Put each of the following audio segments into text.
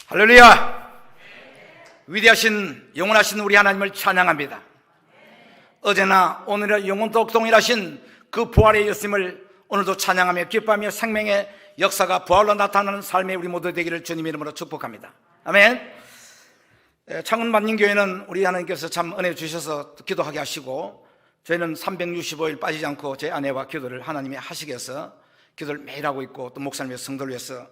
할렐루야! 위대하신 영원하신 우리 하나님을 찬양합니다. 어제나 오늘의 영원토록 동일하신 그 부활의 예수님을 오늘도 찬양하며 기뻐하며 생명의 역사가 부활로 나타나는 삶의 우리 모두 되기를 주님 이름으로 축복합니다. 아멘. 창원만민교회는 우리 하나님께서 참 은혜 주셔서 기도하게 하시고, 저희는 365일 빠지지 않고 제 아내와 기도를 하나님이 하시게 해서 기도를 매일 하고 있고, 또 목사님 위해서 성도를 위해서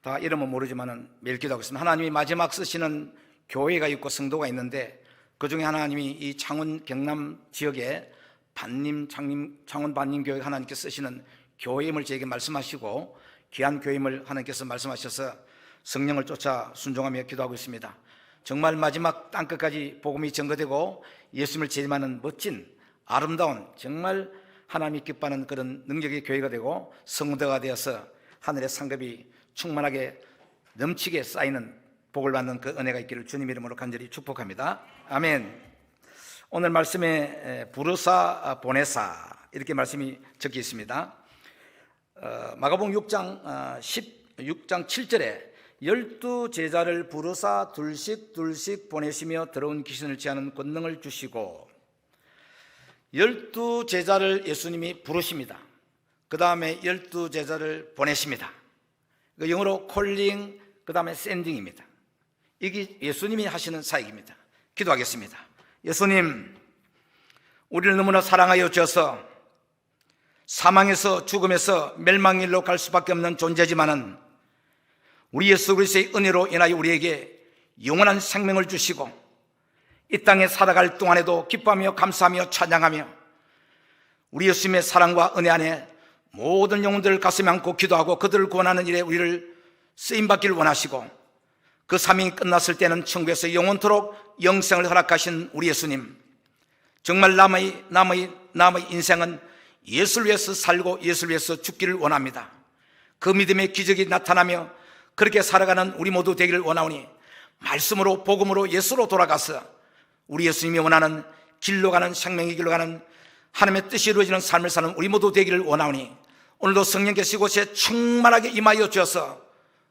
다 이름은 모르지만 매일 기도하고 있습니다. 하나님이 마지막 쓰시는 교회가 있고 성도가 있는데, 그 중에 하나님이 이 창원 경남 지역에 창원 반림교회 하나님께서 쓰시는 교회임을 저에게 말씀하시고, 귀한 교회임을 하나님께서 말씀하셔서 성령을 쫓아 순종하며 기도하고 있습니다. 정말 마지막 땅끝까지 복음이 전거되고 예수님을 재림하는 멋진 아름다운, 정말 하나님이 기뻐하는 그런 능력의 교회가 되고 성도가 되어서 하늘의 상급이 충만하게 넘치게 쌓이는 복을 받는 그 은혜가 있기를 주님 이름으로 간절히 축복합니다. 아멘. 오늘 말씀에 부르사 보내사 이렇게 말씀이 적혀 있습니다. 마가복음 6장 7절에 12 제자를 부르사 둘씩 보내시며 더러운 귀신을 제하는 권능을 주시고, 12 제자를 예수님이 부르십니다. 그 다음에 12 제자를 보내십니다. 영어로 콜링, 그 다음에 샌딩입니다. 이게 예수님이 하시는 사역입니다. 기도하겠습니다. 예수님, 우리를 너무나 사랑하여 주셔서 사망에서 죽음에서 멸망일로 갈 수밖에 없는 존재지만은 우리 예수 그리스도의 은혜로 인하여 우리에게 영원한 생명을 주시고, 이 땅에 살아갈 동안에도 기뻐하며 감사하며 찬양하며 우리 예수님의 사랑과 은혜 안에 모든 영혼들을 가슴에 안고 기도하고 그들을 구원하는 일에 우리를 쓰임받기를 원하시고, 그 사명이 끝났을 때는 천국에서 영원토록 영생을 허락하신 우리 예수님, 정말 남의 인생은 예수를 위해서 살고 예수를 위해서 죽기를 원합니다. 그 믿음의 기적이 나타나며 그렇게 살아가는 우리 모두 되기를 원하오니, 말씀으로 복음으로 예수로 돌아가서 우리 예수님이 원하는 길로 가는, 생명의 길로 가는 하나님의 뜻이 이루어지는 삶을 사는 우리 모두 되기를 원하오니, 오늘도 성령께서 이곳에 충만하게 임하여 주셔서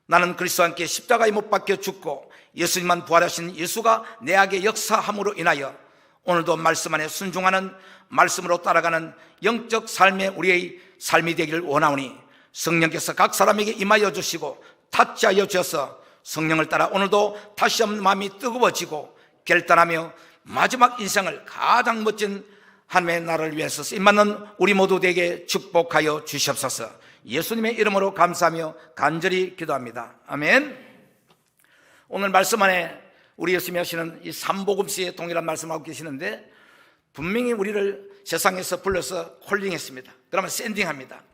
나는 그리스도와 함께 십자가에 못 박혀 죽고 예수님만 부활하신 예수가 내 악의 역사함으로 인하여 오늘도 말씀 안에 순종하는, 말씀으로 따라가는 영적 삶의 우리의 삶이 되기를 원하오니, 성령께서 각 사람에게 임하여 주시고 타치하여 주셔서 성령을 따라 오늘도 다시 한번 마음이 뜨거워지고 결단하며 마지막 인생을 가장 멋진 하나님의 나라를 위해서 쓰임받는 우리 모두 되게 축복하여 주시옵소서. 예수님의 이름으로 감사하며 간절히 기도합니다. 아멘. 오늘 말씀 안에 우리 예수님이 하시는 이 삼복음시의 동일한 말씀하고 계시는데, 분명히 우리를 세상에서 불러서 콜링했습니다. 그러면 샌딩합니다.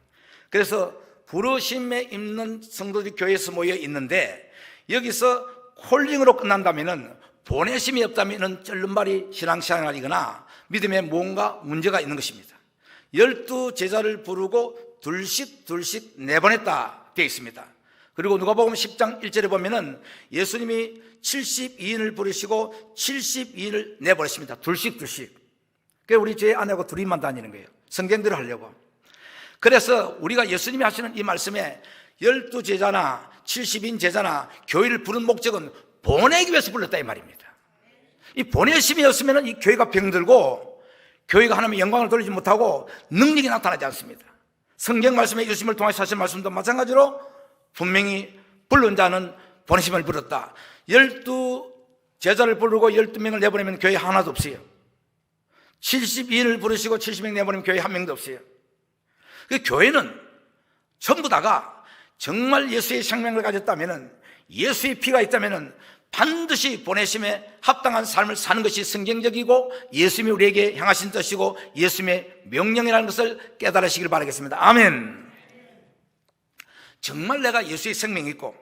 그래서 부르심에 있는 성도들이 교회에서 모여 있는데, 여기서 콜링으로 끝난다면, 보내심이 없다면 쩔름발이 신앙생활이거나 믿음에 뭔가 문제가 있는 것입니다. 12 제자를 부르고 둘씩 내보냈다 되어 있습니다. 그리고 누가복음 10장 1절에 보면은 예수님이 72인을 부르시고 72인을 내보내십니다. 둘씩. 그래서 우리 제 아내하고 둘이만 다니는 거예요. 성경대로 하려고. 그래서 우리가 예수님이 하시는 이 말씀에 12 제자나 70인 제자나 교회를 부른 목적은 보내기 위해서 불렀다 이 말입니다. 이 보내심이 없으면 이 교회가 병들고 교회가 하나님의 영광을 돌리지 못하고 능력이 나타나지 않습니다. 성경 말씀에 예수님을 통해서 하신 말씀도 마찬가지로 분명히 부른 자는 보내심을 부렸다. 12 제자를 부르고 12명을 내보내면 교회 하나도 없어요. 72인을 부르시고 70명 내보내면 교회 한 명도 없어요. 그 교회는 전부 다가 정말 예수의 생명을 가졌다면, 예수의 피가 있다면 반드시 보내심에 합당한 삶을 사는 것이 성경적이고 예수님이 우리에게 향하신 뜻이고 예수님의 명령이라는 것을 깨달으시길 바라겠습니다. 아멘. 정말 내가 예수의 생명이 있고,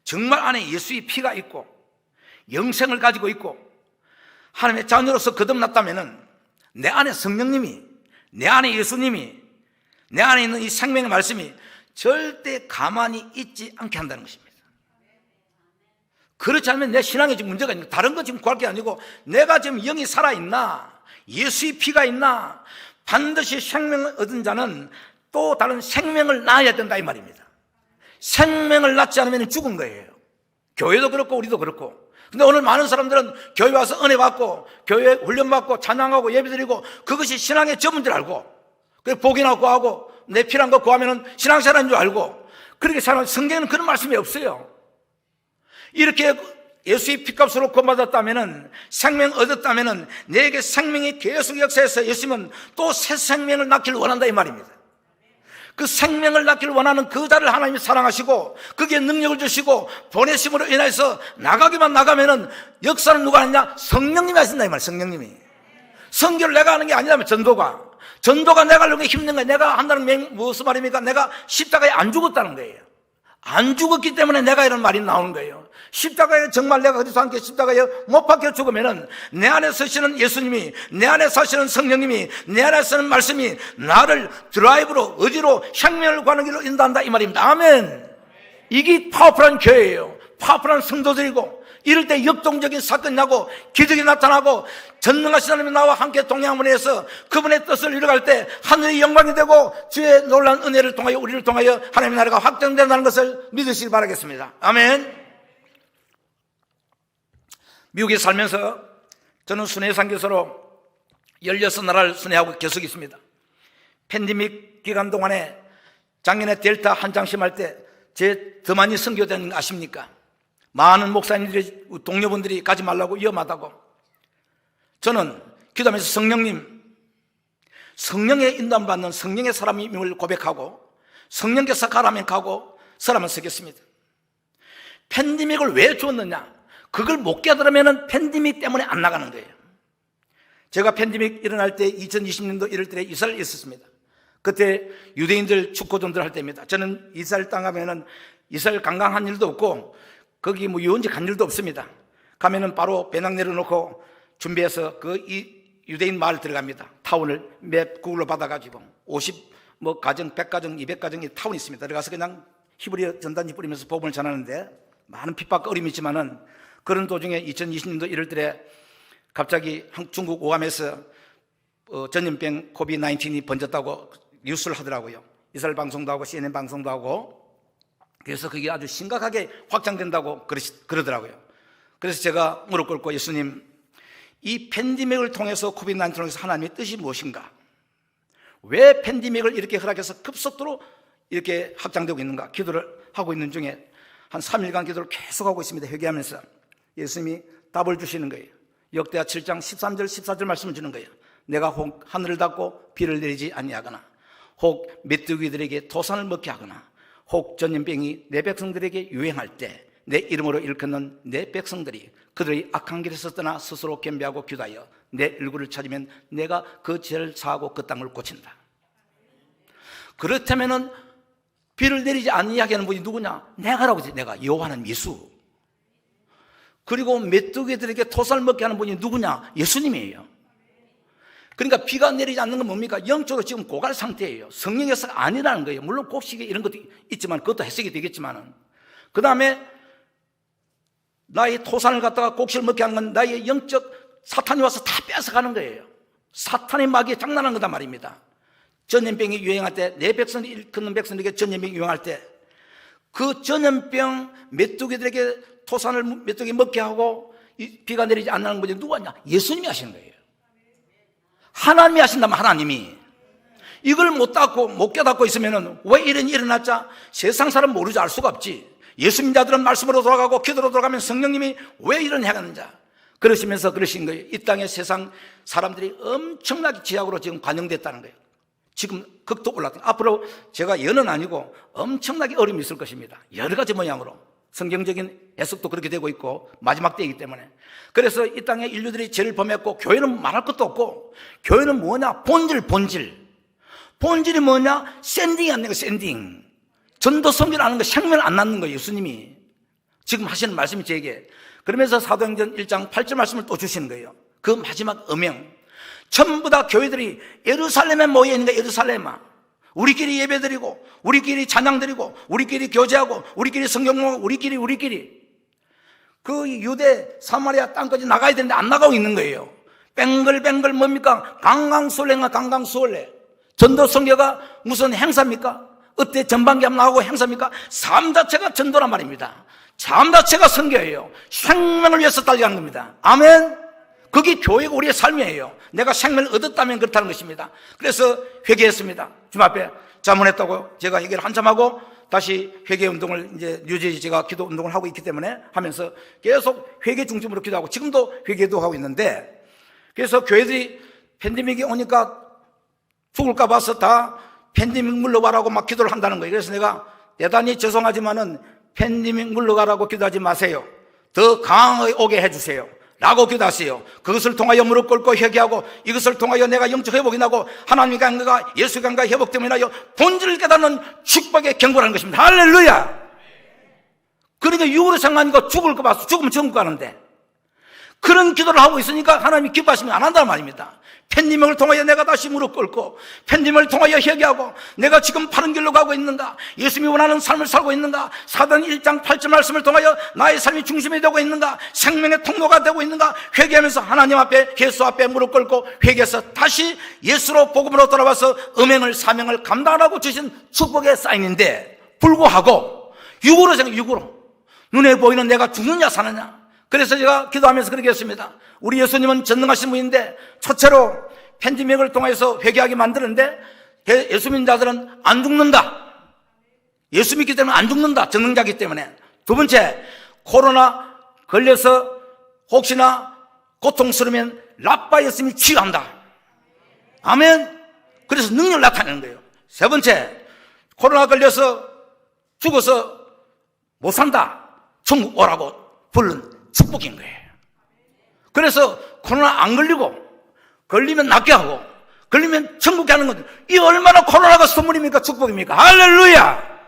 정말 안에 예수의 피가 있고 영생을 가지고 있고 하나님의 자녀로서 거듭났다면, 내 안에 성령님이, 내 안에 예수님이, 내 안에 있는 이 생명의 말씀이 절대 가만히 있지 않게 한다는 것입니다. 그렇지 않으면 내 신앙에 지금 문제가 있는, 다른 거 지금 구할 게 아니고 내가 지금 영이 살아있나, 예수의 피가 있나, 반드시 생명을 얻은 자는 또 다른 생명을 낳아야 된다 이 말입니다. 생명을 낳지 않으면 죽은 거예요. 교회도 그렇고 우리도 그렇고. 근데 오늘 많은 사람들은 교회 와서 은혜 받고 교회 훈련 받고 찬양하고 예배드리고 그것이 신앙의 전부인 줄 알고, 그래서 복이나 구하고 내 필요한 거 구하면 신앙생활인 줄 알고 그렇게 살아요. 성경에는 그런 말씀이 없어요. 이렇게 예수의 피값으로 구원받았다면, 생명 얻었다면 내게 생명이 계속 역사해서 예수님은 또 새 생명을 낳기를 원한다 이 말입니다. 그 생명을 낳기를 원하는 그 자를 하나님이 사랑하시고 거기에 능력을 주시고 보내심으로 인해서 나가기만 나가면은 역사는 누가 하느냐? 성령님이 하신다 이 말. 성령님이. 선교를 내가 하는 게 아니라면 전도가 내가 하려는 게 힘든 거예요. 내가 한다는 무슨 말입니까? 내가 십자가에 안 죽었다는 거예요. 안 죽었기 때문에 내가 이런 말이 나오는 거예요. 십자가에 정말 내가 그리스도와 함께 십자가에 못 박혀 죽으면은 내 안에 서시는 예수님이, 내 안에 사시는 성령님이, 내 안에 서는 말씀이 나를 드라이브로, 의지로 생명을 구하는 길로 인도한다 이 말입니다. 아멘. 이게 파워풀한 교회예요. 파워풀한 성도들이고, 이럴 때 역동적인 사건이 나고 기적이 나타나고 전능하신 하나님이 나와 함께 동행함으로 그분의 뜻을 이루어갈 때 하늘의 영광이 되고 주의 놀라운 은혜를 통하여 우리를 통하여 하나님의 나라가 확장된다는 것을 믿으시길 바라겠습니다. 아멘. 미국에 살면서 저는 순회상 교사로 16나라를 순회하고 계속 있습니다. 팬데믹 기간 동안에 작년에 델타 한창 심할 때 제 더 많이 선교된 거 아십니까? 많은 목사님들이, 동료분들이 가지 말라고 위험하다고. 저는 기도하면서 성령의 인도함 받는 성령의 사람임을 고백하고 성령께서 가라면 가고 서라면 서겠습니다. 팬데믹을 왜 주었느냐? 그걸 못 깨달으면 팬데믹 때문에 안 나가는 거예요. 제가 팬데믹 일어날 때 2020년도 1월 달에 이스라엘에 있었습니다. 그때 유대인들 축구전들 할 때입니다. 저는 이스라엘 땅 가면은 이스라엘 관광한 일도 없고 거기 유원지 간 일도 없습니다. 가면은 바로 배낭 내려놓고 준비해서 이 유대인 마을 들어갑니다. 타운을 맵 구글로 받아가지고 50가정, 100가정, 200가정의 타운이 있습니다. 들어가서 그냥 히브리 전단지 뿌리면서 복음을 전하는데 많은 핍박과 어려움이 있지만은 그런 도중에 2020년도 1월 달에 갑자기 중국 오함에서 전염병 코비드-19이 번졌다고 뉴스를 하더라고요. 이스라엘 방송도 하고 CNN 방송도 하고. 그래서 그게 아주 심각하게 확장된다고 그러더라고요. 그래서 제가 무릎 꿇고 예수님, 이 팬데믹을 통해서 코비드-19을 통해서 하나님의 뜻이 무엇인가? 왜 팬데믹을 이렇게 허락해서 급속도로 이렇게 확장되고 있는가? 기도를 하고 있는 중에 한 3일간 기도를 계속하고 있습니다. 회개하면서 예수님이 답을 주시는 거예요. 역대하 7장 13절 14절 말씀을 주는 거예요. 내가 혹 하늘을 닫고 비를 내리지 아니하거나 혹 메뚜기들에게 토산을 먹게 하거나 혹 전염병이 내 백성들에게 유행할 때 내 이름으로 일컫는 내 백성들이 그들의 악한 길에서 떠나 스스로 겸비하고 기도하여 내 얼굴을 찾으면 내가 그 죄를 사하고 그 땅을 고친다. 그렇다면은 비를 내리지 아니하게 하는 분이 누구냐? 내가라고 하지. 내가 여호와는 예수. 그리고 메뚜기들에게 토산을 먹게 하는 분이 누구냐? 예수님이에요. 그러니까 비가 내리지 않는 건 뭡니까? 영적으로 지금 고갈 상태예요. 성령의 역사가 아니라는 거예요. 물론 곡식에 이런 것도 있지만 그것도 해석이 되겠지만은. 그 다음에 나의 토산을 갖다가 곡식을 먹게 하는 건 나의 영적 사탄이 와서 다 뺏어가는 거예요. 사탄의 마귀에 장난한 거다 말입니다. 전염병이 유행할 때 내 백성, 일컫는 백성들에게 전염병이 유행할 때 그 전염병 메뚜기들에게 토산을 메뚜기 먹게 하고 비가 내리지 않는 분이 누구냐? 예수님이 하시는 거예요. 하나님이 하신다면 하나님이 이걸 못 깨닫고 있으면 왜 이런 일이 일어났자? 세상 사람 모르지 알 수가 없지. 예수 믿자들은 말씀으로 돌아가고 기도로 돌아가면 성령님이 왜 이런 해가는지 그러시면서 그러신 거예요. 이 땅에 세상 사람들이 엄청나게 지약으로 지금 관영됐다는 거예요. 지금 극도 올랐다. 앞으로 제가 예는 아니고 엄청나게 어려움이 있을 것입니다. 여러 가지 모양으로. 성경적인 해석도 그렇게 되고 있고 마지막 때이기 때문에. 그래서 이 땅에 인류들이 죄를 범했고 교회는 말할 것도 없고 교회는 뭐냐? 본질이 뭐냐? 샌딩이 안 되는 거. 샌딩. 전도 선교를 하는 거, 생명을 안 낳는 거예요. 예수님이 지금 하시는 말씀이 제게. 그러면서 사도행전 1장 8절 말씀을 또 주시는 거예요. 그 마지막 음행. 전부 다 교회들이 예루살렘에 모여 있는 거예요. 예루살렘아, 우리끼리 예배드리고 우리끼리 찬양드리고 우리끼리 교제하고 우리끼리 성경 공부하고 우리끼리 그 유대 사마리아 땅까지 나가야 되는데 안 나가고 있는 거예요. 뱅글뱅글 뭡니까? 강강수월래. 전도 선교가 무슨 행사입니까? 어때 전반기 한번 나가고 행사입니까? 삶 자체가 전도란 말입니다. 삶 자체가 선교예요. 생명을 위해서 달려가는 겁니다. 아멘. 그게 교회가 우리의 삶이에요. 내가 생명을 얻었다면 그렇다는 것입니다. 그래서 회개했습니다. 주님 앞에 자문했다고 제가 회개를 한참 하고 다시 회개 운동을 이제 뉴저지 제가 기도 운동을 하고 있기 때문에 하면서 계속 회개 중심으로 기도하고 지금도 회개도 하고 있는데, 그래서 교회들이 팬데믹이 오니까 죽을까 봐서 다 팬데믹 물러가라고 막 기도를 한다는 거예요. 그래서 내가 대단히 죄송하지만은 팬데믹 물러가라고 기도하지 마세요. 더 강하게 오게 해주세요 라고 기도하세요. 그것을 통하여 무릎 꿇고 회개하고 이것을 통하여 내가 영적 회복이 나고 하나님과 관계가 예수의 관계가 회복됨으로 인하여 본질을 깨닫는 축복의 경고라는 것입니다. 할렐루야. 그러니까 육으로 생각하니까 죽을 거 봐서 죽으면 천국 가는데, 그런 기도를 하고 있으니까 하나님이 기뻐하시면 안 한다는 말입니다. 팬데믹을 통하여 내가 다시 무릎 꿇고 팬데믹을 통하여 회개하고 내가 지금 바른 길로 가고 있는가, 예수님이 원하는 삶을 살고 있는가, 사도행 1장 8절 말씀을 통하여 나의 삶이 중심이 되고 있는가, 생명의 통로가 되고 있는가, 회개하면서 하나님 앞에 예수 앞에 무릎 꿇고 회개해서 다시 예수로 복음으로 돌아와서 음행을 사명을 감당하라고 주신 축복의 사인인데 불구하고 육으로 생각, 육으로 눈에 보이는 내가 죽느냐 사느냐. 그래서 제가 기도하면서 그렇게 했습니다. 우리 예수님은 전능하신 분인데 첫째로 팬데믹을 통해서 회개하게 만드는데 예수 믿는 자들은 안 죽는다. 예수 믿기 때문에 안 죽는다. 전능자이기 때문에. 두 번째, 코로나 걸려서 혹시나 고통스러우면 라빠 예수님이 치유한다. 아멘. 그래서 능력을 나타내는 거예요. 세 번째, 코로나 걸려서 죽어서 못 산다. 천국 오라고 부른 축복인 거예요. 그래서 코로나 안 걸리고 걸리면 낫게 하고 걸리면 천국에 하는 거죠. 이 얼마나 코로나가 선물입니까? 축복입니까? 할렐루야.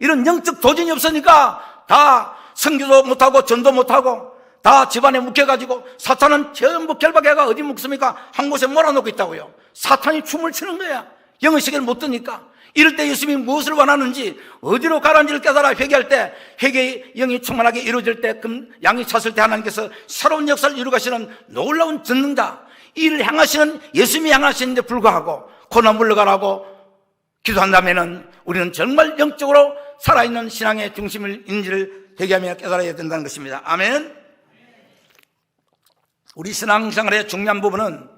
이런 영적 도전이 없으니까 다 선교도 못하고 전도 못하고 다 집안에 묵혀가지고 사탄은 전부 결박해가 어디 묵습니까? 한 곳에 몰아놓고 있다고요. 사탄이 춤을 추는 거야. 영의 세계를 못 드니까. 이럴 때 예수님이 무엇을 원하는지, 어디로 가라는지를 깨달아 회개할 때, 회개의 영이 충만하게 이루어질 때, 양이 찼을 때 하나님께서 새로운 역사를 이루가시는 놀라운 전능자, 이를 향하시는 예수님이 향하시는데 불구하고 코로나 물러가라고 기도한다면은 우리는 정말 영적으로 살아있는 신앙의 중심을 인지를 회개하며 깨달아야 된다는 것입니다. 아멘. 우리 신앙생활의 중요한 부분은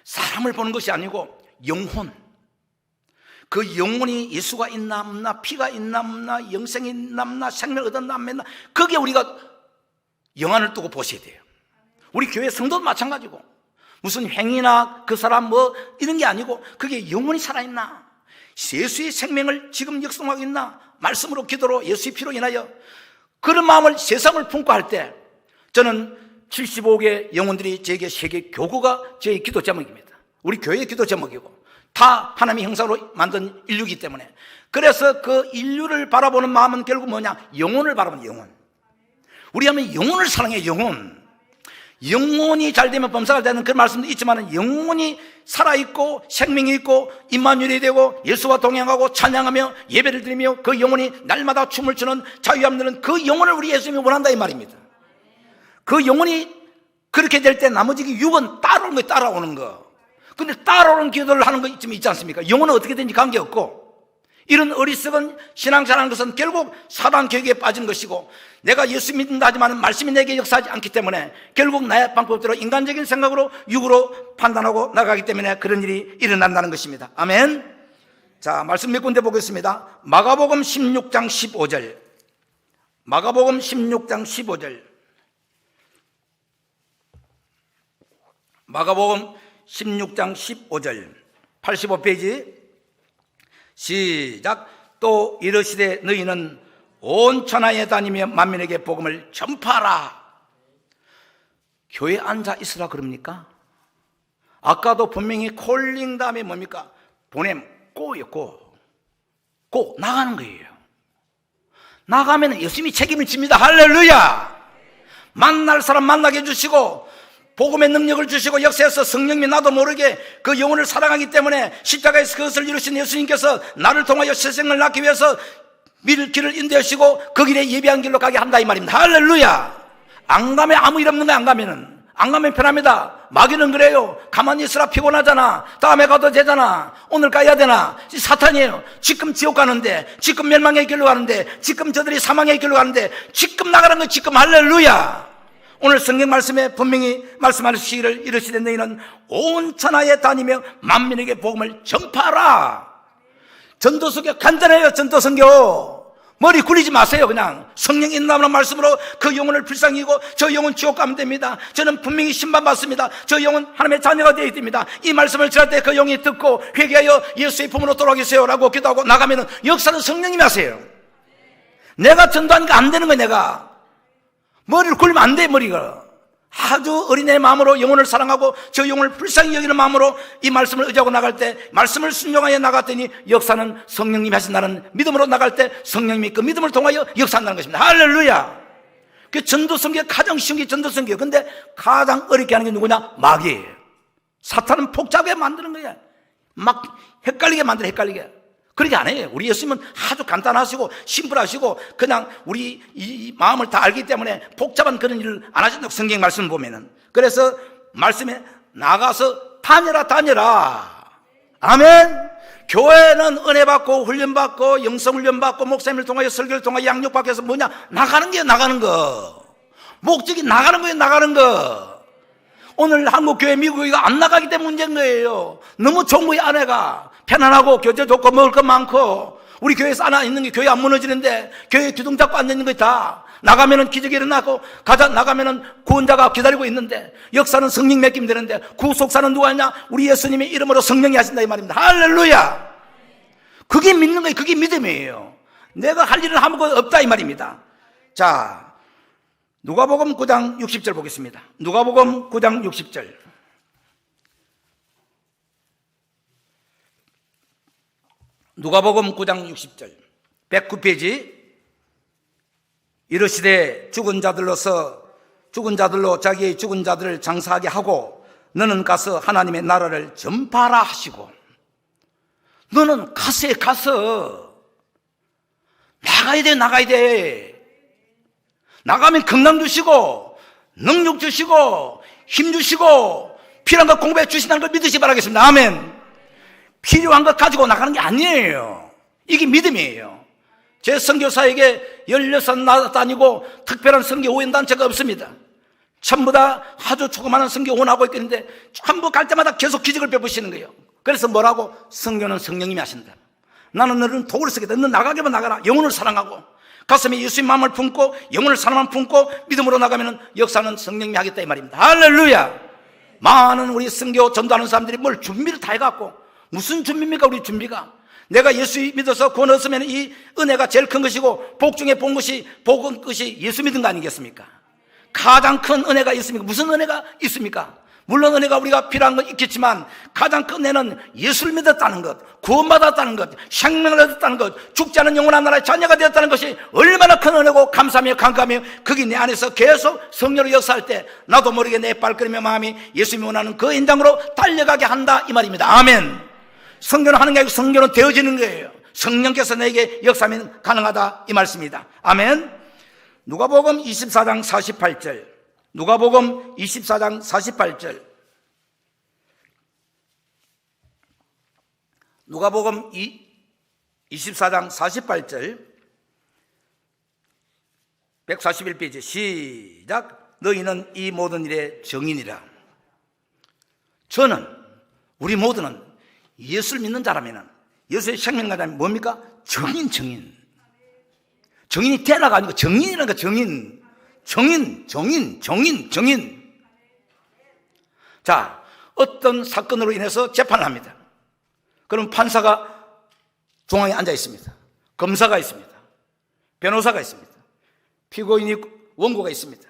사람을 보는 것이 아니고 영혼, 그 영혼이 예수가 있나 없나, 피가 있나 없나, 영생이 있나 없나, 생명을 얻었나 없나, 거기에 우리가 영안을 두고 보셔야 돼요. 우리 교회 성도도 마찬가지고 무슨 행위나 그 사람 뭐 이런 게 아니고 그게 영혼이 살아있나, 예수의 생명을 지금 역성하고 있나, 말씀으로 기도로 예수의 피로 인하여 그런 마음을 세상을 품고 할 때, 저는 75개 영혼들이 제게 세계 교구가 제 기도 제목입니다. 우리 교회의 기도 제목이고 다 하나님의 형상으로 만든 인류이기 때문에, 그래서 그 인류를 바라보는 마음은 결국 뭐냐? 영혼을 바라보는 영혼. 우리 하면 영혼을 사랑해. 영혼이 잘 되면 범사가 되는 그런 말씀도 있지만, 영혼이 살아있고 생명이 있고 임마누엘이 되고 예수와 동행하고 찬양하며 예배를 드리며 그 영혼이 날마다 춤을 추는 자유함 누는 그 영혼을 우리 예수님이 원한다 이 말입니다. 그 영혼이 그렇게 될 때 나머지 육은 따라오는 거예요. 따라오는 거. 근데 따라오는 기도를 하는 거 좀 있지 않습니까? 영혼은 어떻게 되는지 관계없고, 이런 어리석은 신앙생활하는 것은 결국 사단 교육에 빠진 것이고, 내가 예수 믿는다 하지만 말씀이 내게 역사하지 않기 때문에 결국 나의 방법대로 인간적인 생각으로 육으로 판단하고 나가기 때문에 그런 일이 일어난다는 것입니다. 아멘. 자, 말씀 몇 군데 보겠습니다. 마가복음 16장 15절. 마가복음 16장 15절. 마가복음 16장 15절 85페이지 시작. 또 이르시되 너희는 온 천하에 다니며 만민에게 복음을 전파하라. 교회에 앉아 있으라 그럽니까? 아까도 분명히 콜링 다음에 뭡니까? 보냄, 고요, 고 나가는 거예요. 나가면 예수님이 책임을 집니다. 할렐루야. 만날 사람 만나게 해주시고 복음의 능력을 주시고 역사에서 성령님이 나도 모르게 그 영혼을 사랑하기 때문에 십자가에서 그것을 이루신 예수님께서 나를 통하여 세상을 낳기 위해서 밀 길을 인도하시고 그 길에 예비한 길로 가게 한다 이 말입니다. 할렐루야. 안 가면 아무 일 없는 거야. 안 가면은 안 가면 편합니다. 마귀는 그래요. 가만히 있으라 피곤하잖아. 다음에 가도 되잖아. 오늘 가야 되나? 사탄이에요. 지금 지옥 가는데, 지금 멸망의 길로 가는데, 지금 저들이 사망의 길로 가는데, 지금 나가는 거 지금 할렐루야. 오늘 성경 말씀에 분명히 말씀하시기를 이르시되 너희는 온 천하에 다니며 만민에게 복음을 전파하라. 전도선교 간단해요. 전도선교. 머리 굴리지 마세요. 그냥 성령이 인도하는 말씀으로 그 영혼을 불쌍히 여기고 저 영혼 지옥 가면 됩니다. 저는 분명히 신방받습니다. 저 영혼 하나님의 자녀가 되어야 됩니다. 이 말씀을 전할 때 그 영이 듣고 회개하여 예수의 품으로 돌아가세요 라고 기도하고 나가면 역사는 성령님이 하세요. 내가 전도하니까 안 되는 거예요. 내가 머리를 굴리면 안 돼. 머리가 아주 어린애 마음으로 영혼을 사랑하고 저 영혼을 불쌍히 여기는 마음으로 이 말씀을 의지하고 나갈 때 말씀을 순종하여 나갔더니 역사는 성령님이 하신다는 믿음으로 나갈 때 성령님이 그 믿음을 통하여 역사한다는 것입니다. 할렐루야. 그 전도선교 가장 쉬운 게 전도선교예요. 근데 가장 어렵게 하는 게 누구냐? 마귀예요. 사탄은 복잡하게 만드는 거야. 막 헷갈리게 만들어. 헷갈리게. 그렇게 안 해요. 우리 예수님은 아주 간단하시고 심플하시고 그냥 우리 이 마음을 다 알기 때문에 복잡한 그런 일을 안 하신다고 성경 말씀을 보면은. 그래서 말씀에 나가서 다녀라. 아멘. 교회는 은혜 받고 훈련 받고 영성 훈련 받고 목사님을 통하여 설교를 통하여 양육 받고 해서 뭐냐? 나가는 게 나가는 거. 목적이 나가는 거예요. 나가는 거. 오늘 한국 교회 미국 교회가 안 나가기 때문에 문제인 거예요. 너무 좋은 거예요. 아내가 편안하고 교제 좋고 먹을 것 많고 우리 교회에서 하나 있는 게 교회 안 무너지는데 교회 기둥 잡고 앉아 있는 거 다 나가면은 기적이 일어나고 나가면은 구원자가 기다리고 있는데 역사는 성령 맡기면 되는데 구속사는 누가 하냐? 우리 예수님의 이름으로 성령이 하신다 이 말입니다. 할렐루야. 그게 믿는 거예요. 그게 믿음이에요. 내가 할 일은 아무것도 없다 이 말입니다. 자, 누가복음 9장 60절 보겠습니다. 누가복음 9장 60절. 누가복음 9장 60절 109페이지. 이르시되 죽은 자들로 자기의 죽은 자들을 장사하게 하고 너는 가서 하나님의 나라를 전파하라 하시고. 너는 가서 나가야 돼. 나가면 건강 주시고 능력 주시고 힘 주시고 필요한 것 공부해 주신다는 걸 믿으시 바라겠습니다. 아멘. 필요한 것 가지고 나가는 게 아니에요. 이게 믿음이에요. 제 선교사에게 16 다니고 특별한 선교 후원단체가 없습니다. 전부 다 아주 조그마한 선교 후원하고 있는데 전부 갈 때마다 계속 기적을 베푸시는 거예요. 그래서 뭐라고? 선교는 성령님이 하신다. 나는 너는 도구를 쓰겠다. 너는 나가게만 나가라. 영혼을 사랑하고 가슴에 예수의 마음을 품고 영혼을 사랑만 품고 믿음으로 나가면 역사는 성령님이 하겠다 이 말입니다. 할렐루야. 많은 우리 선교 전도하는 사람들이 뭘 준비를 다 해갖고 무슨 준비입니까? 우리 준비가 내가 예수 믿어서 구원 얻으면 이 은혜가 제일 큰 것이고 복 중에 본 것이 복은 것이 예수 믿은 거 아니겠습니까? 가장 큰 은혜가 있습니까? 무슨 은혜가 있습니까? 물론 은혜가 우리가 필요한 건 있겠지만 가장 큰 은혜는 예수를 믿었다는 것, 구원받았다는 것, 생명을 얻었다는 것, 죽지 않은 영원한 나라의 자녀가 되었다는 것이 얼마나 큰 은혜고 감사하며 감사하며 그게 내 안에서 계속 성령으로 역사할 때 나도 모르게 내 발걸음의 마음이 예수님이 원하는 그 인당으로 달려가게 한다 이 말입니다. 아멘. 성교는 하는 게 아니고 성교는 되어지는 거예요. 성령께서 내게 역사하면 가능하다 이 말씀입니다. 아멘. 누가복음 24장 48절. 누가복음 24장 48절. 누가복음 24장 48절 141페이지 시작. 너희는 이 모든 일의 증인이라. 저는 우리 모두는 예수를 믿는 자라면 예수의 생명가자면 뭡니까? 증인이 되라가 아니고 증인이라는 거. 증인. 자, 어떤 사건으로 인해서 재판을 합니다. 그럼 판사가 중앙에 앉아 있습니다. 검사가 있습니다. 변호사가 있습니다. 피고인이 원고가 있습니다.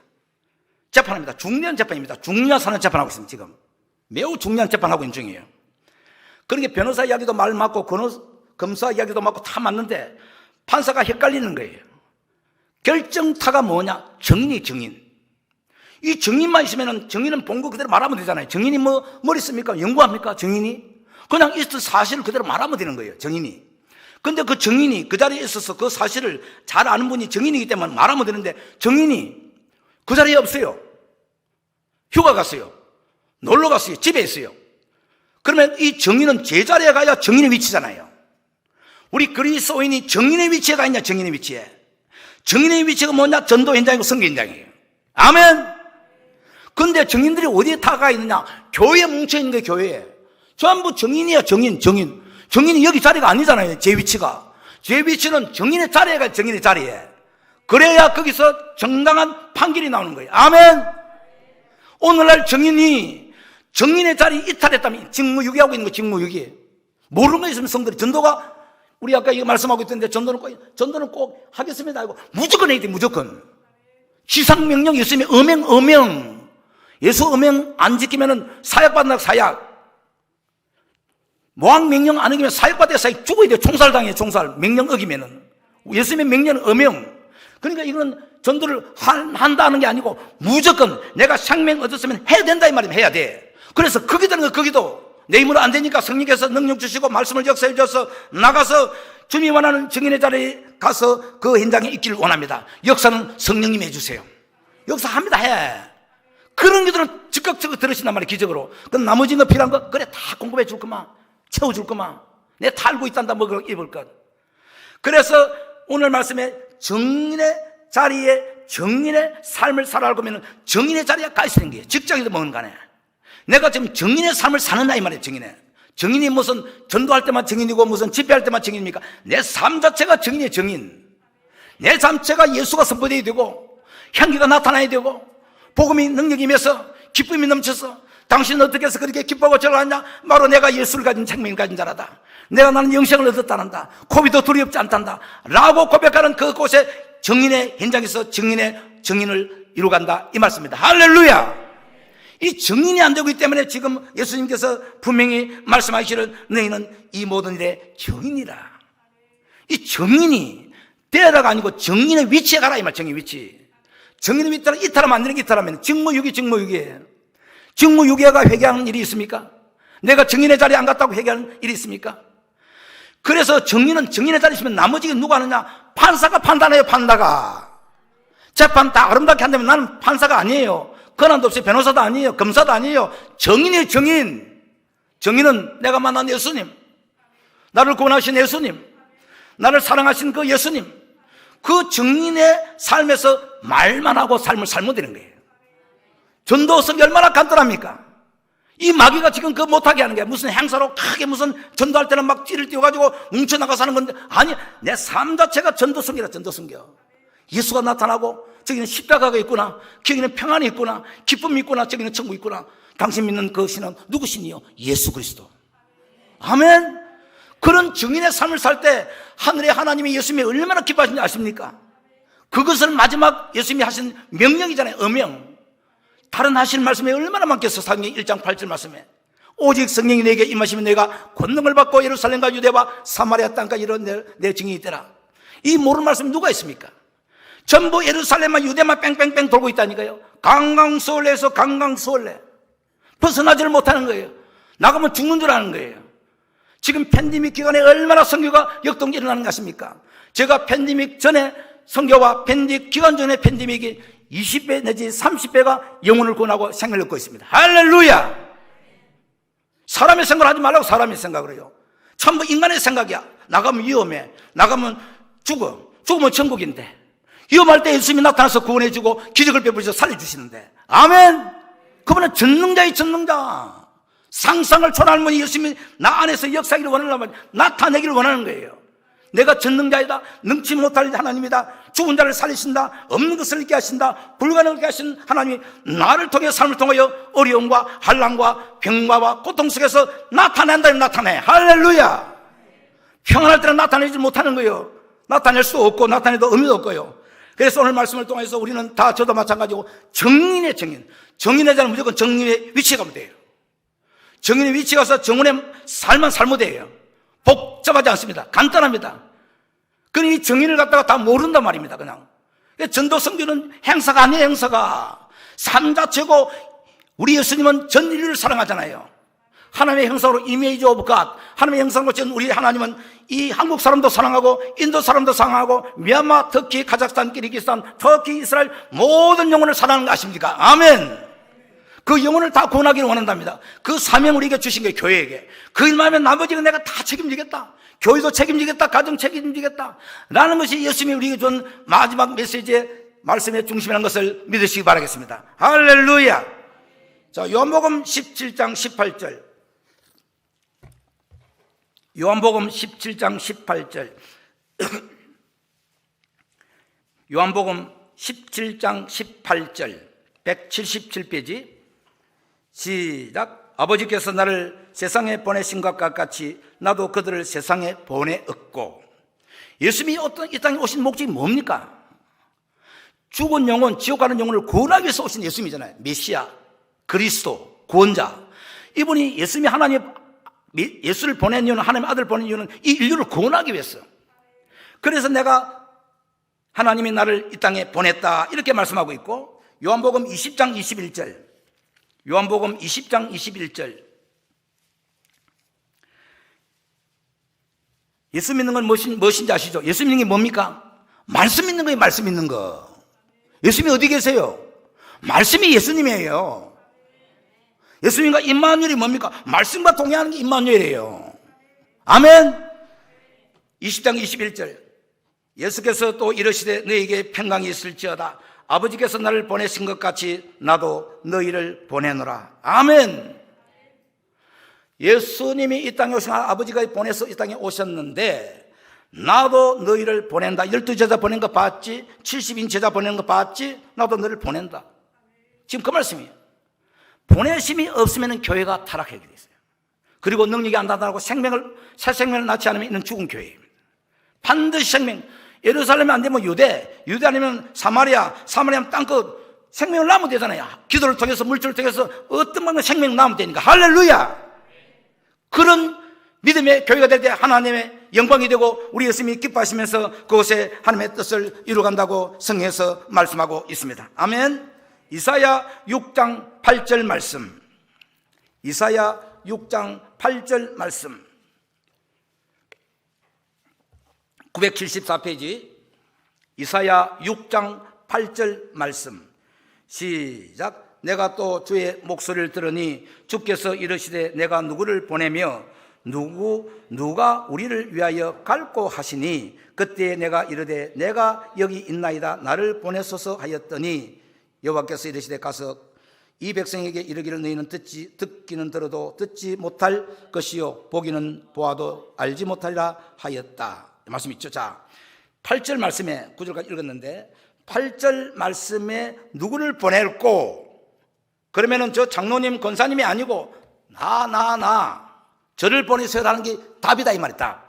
재판합니다. 중요한 재판입니다. 중요한 사는 재판하고 있습니다. 지금 매우 중요한 재판하고 있는 중이에요. 그러니까 변호사 이야기도 말 맞고 검사 이야기도 맞고 다 맞는데 판사가 헷갈리는 거예요. 결정타가 뭐냐? 증인. 이 증인만 있으면 증인은 본 거 그대로 말하면 되잖아요. 증인이 뭘 있습니까? 연구합니까? 증인이? 그냥 있었던 사실을 그대로 말하면 되는 거예요. 증인이. 근데 그 증인이 그 자리에 있어서 그 사실을 잘 아는 분이 증인이기 때문에 말하면 되는데 증인이 그 자리에 없어요. 휴가 갔어요. 놀러 갔어요. 집에 있어요. 그러면 이 정인은 제자리에 가야 정인의 위치잖아요. 우리 그리스도인이 정인의 위치에 가 있냐? 정인의 위치에. 정인의 위치가 뭐냐? 전도 현장이고 선교 현장이에요. 아멘. 근데 정인들이 어디에 다 가 있느냐? 교회에 뭉쳐있는 게 교회에. 전부 정인이야. 정인이 여기 자리가 아니잖아요. 제 위치가. 제 위치는 정인의 자리에 가요. 정인의 자리에. 그래야 거기서 정당한 판결이 나오는 거예요. 아멘. 오늘날 정인의 자리 이탈했다면 직무유기하고 있는 거. 직무유기. 모르는 거 있으면 성들이 전도가, 우리 아까 이거 말씀하고 있던데 전도는 꼭 하겠습니다 하고 무조건 해야 돼. 무조건. 지상명령 예수님의 엄명. 예수 엄명 안 지키면은 사약받는다. 사약. 모항명령 안 어기면 사약받아야 사약 죽어야 돼. 총살당해. 총살. 명령 어기면은. 예수님의 명령은 엄명. 그러니까 이건 전도를 한다는 게 아니고 무조건 내가 상명 얻었으면 해야 된다 이 말이면 해야 돼. 그래서 거기 되는 거. 거기도 내 힘으로 안 되니까 성령께서 능력 주시고 말씀을 역사해 주셔서 나가서 주님이 원하는 정인의 자리에 가서 그 현장에 있기를 원합니다. 역사는 성령님이 해주세요. 역사합니다. 해. 그런 것들은 즉각적으로 들으신단 말이에요. 기적으로. 그럼 나머지 거 필요한 거 그래 다 공급해 줄 거만, 채워줄 거만. 내 탈고 있단다 먹을 입을 것. 그래서 오늘 말씀에 정인의 자리에 정인의 삶을 살아가고 하면 정인의 자리에 가 있는 게 직장에도 먹는 간에 내가 지금 정인의 삶을 사는다 이 말이에요. 정인이 무슨 전도할 때만 정인이고 무슨 집회할 때만 정인입니까? 내 삶 자체가 정인이에요. 정인. 내 삶 자체가 예수가 선포되어야 되고 향기가 나타나야 되고 복음이 능력이 임해서 기쁨이 넘쳐서 당신은 어떻게 해서 그렇게 기뻐하고 절하냐? 바로 내가 예수를 가진 생명을 가진 자라다. 내가 나는 영생을 얻었다는다. 코비도 두렵지 않단다 라고 고백하는 그곳에 정인의 현장에서 정인을 이루간다 이 말씀입니다. 할렐루야. 이 정인이 안 되기 때문에 지금 예수님께서 분명히 말씀하시기를 너희는 이 모든 일에 정인이라. 이 정인이 되라가 아니고 정인의 위치에 가라 이 말. 정인 위치. 정인의 위치는 이탈하면 안 되는 게 이탈하면 직무유기예요. 직무유기가 회개하는 일이 있습니까? 내가 정인의 자리에 안 갔다고 회개하는 일이 있습니까? 그래서 정인은 정인의 자리에 있으면 나머지 누가 하느냐? 판사가 판단해요. 판사가 재판 다 아름답게 한다면 나는 판사가 아니에요. 권한도 없이 변호사도 아니에요. 검사도 아니에요. 정인이에요. 정인은 내가 만난 예수님, 나를 구원하신 예수님, 나를 사랑하신 그 예수님, 그 정인의 삶에서 말만 하고 삶을 살면 되는 거예요. 전도성이 얼마나 간단합니까? 이 마귀가 지금 그 못하게 하는 게 무슨 행사로 크게 무슨 전도할 때는 막 찌를 띄워가지고 뭉쳐나가서 하는 건데, 아니, 내 삶 자체가 전도성이라. 전도성이요. 예수가 나타나고 저기는 십자가가 있구나, 저기는 평안이 있구나, 기쁨이 있구나, 저기는 천국이 있구나. 당신 믿는 그 신은 누구신이요? 예수 그리스도. 아멘. 그런 정인의 삶을 살 때 하늘의 하나님이 예수님이 얼마나 기뻐하시는지 아십니까? 그것은 마지막 예수님이 하신 명령이잖아요. 엄명. 다른 하시는 말씀에 얼마나 많겠어. 사도행전 1장 8절 말씀에 오직 성령이 내게 임하시면 내가 권능을 받고 예루살렘과 유대와 사마리아 땅까지 이런 내 증인이 되라. 이 모르는 말씀 누가 있습니까? 전부 예루살렘만 유대만 뺑뺑뺑 돌고 있다니까요. 강강수월래에서 강강수월래 벗어나지를 못하는 거예요. 나가면 죽는 줄 아는 거예요. 지금 팬데믹 기간에 얼마나 선교가 역동적이 일어나는 것 같습니까? 제가 팬데믹 전에 선교와 팬데믹 기간 전에 팬데믹이 20배 내지 30배가 영혼을 구원하고 생명을 얻고 있습니다. 할렐루야. 사람의 생각을 하지 말라고. 사람의 생각을 해요. 전부 인간의 생각이야. 나가면 위험해, 나가면 죽으면 천국인데, 위험할 때 예수님이 나타나서 구원해주고 기적을 베풀어서 살려주시는데, 아멘. 그분은 전능자의 전능자. 상상을 초월하는 분이 예수님이 나 안에서 역사하기를 원하는, 나타내기를 원하는 거예요. 내가 전능자이다, 능치 못할 하나님이다, 죽은 자를 살리신다, 없는 것을 있게 하신다, 불가능하게 하신 하나님이 나를 통해 삶을 통하여 어려움과 환난과 병마와 고통 속에서 나타낸다면 나타내. 할렐루야. 평안할 때는 나타내지 못하는 거예요. 나타낼 수 없고 나타내도 의미도 없고요. 그래서 오늘 말씀을 통해서 우리는 다 저도 마찬가지고 정인의 정인의 자는 무조건 정인의 위치에 가면 돼요. 정인의 위치에 가서 정인의 삶만 살면 돼요. 복잡하지 않습니다. 간단합니다. 그러니 이 정인을 갖다가 다 모른단 말입니다. 그냥 전도 선교는 행사가 아니에요. 행사가 삶 자체고, 우리 예수님은 전 인류를 사랑하잖아요. 하나님의 형상으로 이미지 오브 갓, 하나님의 형상으로 전 우리 하나님은 이 한국 사람도 사랑하고 인도 사람도 사랑하고 미얀마, 터키, 카자흐스탄, 키르기스탄, 터키, 이스라엘 모든 영혼을 사랑하는 거 아십니까? 아멘. 그 영혼을 다 구원하기를 원한답니다. 그 사명을 우리에게 주신 거예요. 교회에게. 그 일만 하면 나머지는 내가 다 책임지겠다. 교회도 책임지겠다. 가정 책임지겠다. 라는 것이 예수님이 우리에게 준 마지막 메시지의 말씀의 중심이라는 것을 믿으시기 바라겠습니다. 할렐루야. 자, 요한복음 17장 18절. 요한복음 17장 18절. 요한복음 17장 18절 177페이지. 시작. 아버지께서 나를 세상에 보내신 것과 같이 나도 그들을 세상에 보내었고. 예수님이 이 땅에 오신 목적이 뭡니까? 죽은 영혼, 지옥 가는 영혼을 구원하기 위해서 오신 예수님이잖아요. 메시아, 그리스도, 구원자. 이분이 예수님이 예수를 보낸 이유는, 하나님의 아들을 보낸 이유는 이 인류를 구원하기 위해서. 그래서 내가 하나님이 나를 이 땅에 보냈다 이렇게 말씀하고 있고, 요한복음 20장 21절. 요한복음 20장 21절. 예수 믿는 건 무엇인지 아시죠? 예수 믿는 게 뭡니까? 말씀 믿는 거예요. 말씀 믿는 거. 예수님이 어디 계세요? 말씀이 예수님이에요. 예수님과 임마누엘이 뭡니까? 말씀과 동행하는 게 임마누엘이에요. 아멘. 20장 21절. 예수께서 또 이르시되 너희에게 평강이 있을지어다. 아버지께서 나를 보내신 것 같이 나도 너희를 보내노라. 아멘. 예수님이 이 땅에 오신 아버지가 보내서 이 땅에 오셨는데, 나도 너희를 보낸다. 12제자 보낸 거 봤지? 70인 제자 보낸 거 봤지? 나도 너를 보낸다. 지금 그 말씀이에요. 보내심이 없으면 교회가 타락하게 돼 있어요. 그리고 능력이 안 나타나고 새 생명을 낳지 않으면 이는 죽은 교회입니다. 반드시 생명. 예루살렘이 안 되면 유대 아니면 사마리아 땅끝 생명을 낳으면 되잖아요. 기도를 통해서, 물질을 통해서 어떤 방법 생명 낳으면 되니까. 할렐루야. 그런 믿음의 교회가 될 때 하나님의 영광이 되고 우리 예수님이 기뻐하시면서 그곳에 하나님의 뜻을 이루어간다고 성경에서 말씀하고 있습니다. 아멘. 이사야 6장 8절 말씀. 이사야 6장 8절 말씀. 974페이지. 이사야 6장 8절 말씀. 시작. 내가 또 주의 목소리를 들으니 주께서 이르시되 내가 누구를 보내며 누가 우리를 위하여 갈고 하시니 그때 내가 이르되 내가 여기 있나이다 나를 보내소서 하였더니 여호와께서 이르시되 가서 이 백성에게 이르기를 너희는 듣기는 들어도 듣지 못할 것이요 보기는 보아도 알지 못하리라 하였다. 말씀 있죠. 자, 8절 말씀에 9절까지 읽었는데 8절 말씀에 누구를 보낼고, 그러면은 저 장로님 권사님이 아니고 나 저를 보내세요라는 게 답이다 이 말이다.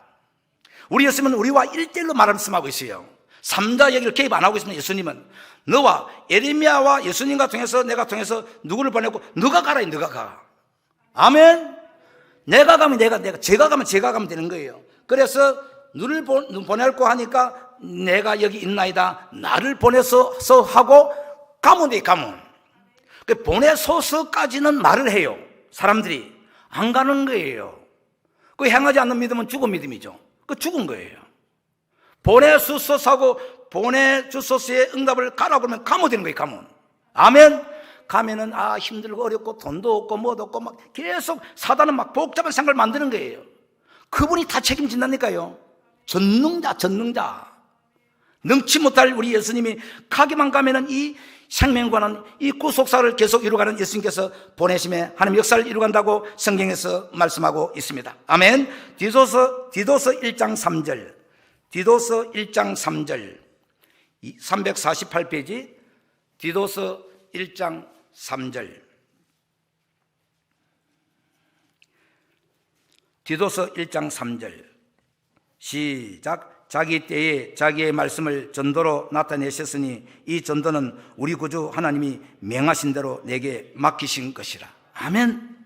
우리 예수님은 우리와 1대1로 말씀하고 있어요. 3자 얘기를 개입 안 하고 있습니다. 예수님은 너와 에레미야와 예수님과 통해서 내가 통해서 누구를 보내고 너가 가라. 너가 가. 아멘. 내가 가면 제가 가면 되는 거예요. 그래서 너를 보낼고 하니까 내가 여기 있나이다 나를 보내서 하고 가면 돼. 가면 보내소서까지는 말을 해요. 사람들이 안 가는 거예요. 그 행하지 않는 믿음은 죽은 믿음이죠. 그 죽은 거예요. 보내주소서하고 보내주소서의 응답을 가라고 그러면 가면 되는 거예요. 가면. 아멘. 가면은 힘들고 어렵고 돈도 없고 뭐도 없고 막 계속 사단은 막 복잡한 생각을 만드는 거예요. 그분이 다 책임진다니까요. 전능자. 능치 못할 우리 예수님이 가기만 가면은 이 생명과는 이 구속사를 계속 이루어가는 예수님께서 보내심에 하나님 역사를 이루어간다고 성경에서 말씀하고 있습니다. 아멘. 디도서 1장 3절. 디도서 1장 3절. 348페이지. 디도서 1장 3절. 디도서 1장 3절. 시작. 자기 때에 자기의 말씀을 전도로 나타내셨으니 이 전도는 우리 구주 하나님이 명하신 대로 내게 맡기신 것이라. 아멘.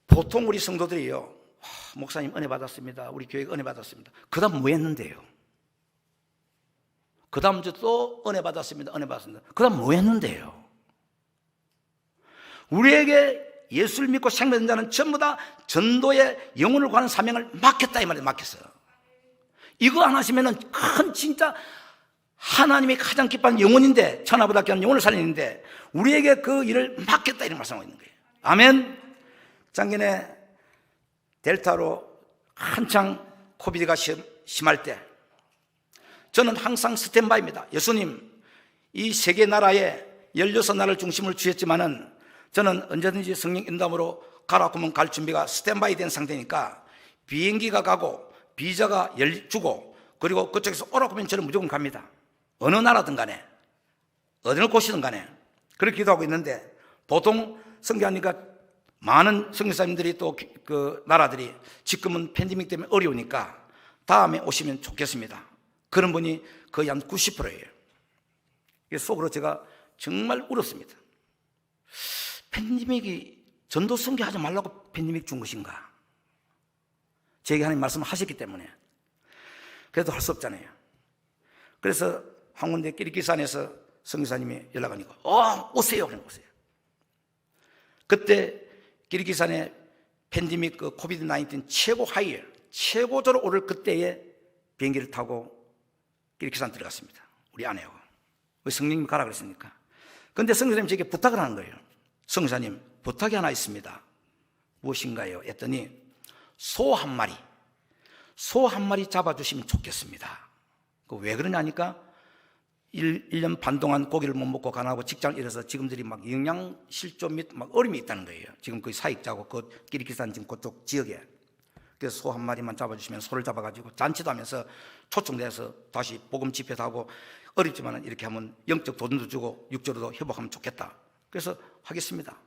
보통 우리 성도들이요, 목사님 은혜 받았습니다, 우리 교회가 은혜 받았습니다, 그 다음 뭐 했는데요? 그 다음 주 또 은혜 받았습니다, 은혜 받았습니다, 그 다음 뭐 했는데요? 우리에게 예수를 믿고 생명된 자는 전부 다 전도의 영혼을 구하는 사명을 맡겼다 이 말이에요. 맡겼어요. 이거 안 하시면은 큰 진짜 하나님이 가장 기뻐하는 영혼인데, 천하보다 귀한 영혼을 살리는데 우리에게 그 일을 맡겼다, 이런 말씀하고 있는 거예요. 아멘. 작년에 델타로 한창 코비드가 심할 때 저는 항상 스탠바이입니다. 예수님, 이 세계 나라에 16나라를 중심으로 주셨지만은 저는 언제든지 성령 인도함으로 가라고 하면 갈 준비가 스탠바이 된 상태니까 비행기가 가고 비자가 주고 그리고 그쪽에서 오라고 하면 저는 무조건 갑니다. 어느 나라든 간에 어느 곳이든 간에 그렇게 기도하고 있는데, 보통 선교하니까 많은 선교사님들이 또 그 나라들이 지금은 팬데믹 때문에 어려우니까 다음에 오시면 좋겠습니다, 그런 분이 거의 한 90%예요. 속으로 제가 정말 울었습니다. 팬데믹이 전도 선교하지 말라고 팬데믹 준 것인가? 제게 하나님 말씀하셨기 때문에. 그래도 할 수 없잖아요. 그래서 황운대 끼리기산에서 선교사님이 연락 오니까 오세요. 그냥 오세요. 그때 끼리기산에 팬데믹 그 코비드 19 최고 하이에 최고조로 오를 그때에 비행기를 타고 끼리기산 들어갔습니다. 우리 아내하고. 왜 성령님이 가라 그랬으니까. 근데 선교사님이 제게 부탁을 하는 거예요. 선교사님, 부탁이 하나 있습니다. 무엇인가요? 했더니 소 한 마리 잡아주시면 좋겠습니다. 왜 그러냐니까 1년 반 동안 고기를 못 먹고 가난하고 직장을 잃어서 지금들이 막 영양실조 및 막 어려움이 있다는 거예요. 지금 그 사익자고 그 끼리기산 지금 그쪽 지역에. 그래서 소 한 마리만 잡아주시면 소를 잡아가지고 잔치도 하면서 초청돼서 다시 복음 집회도 하고, 어렵지만 이렇게 하면 영적 도전도 주고 육적으로도 회복하면 좋겠다. 그래서 하겠습니다.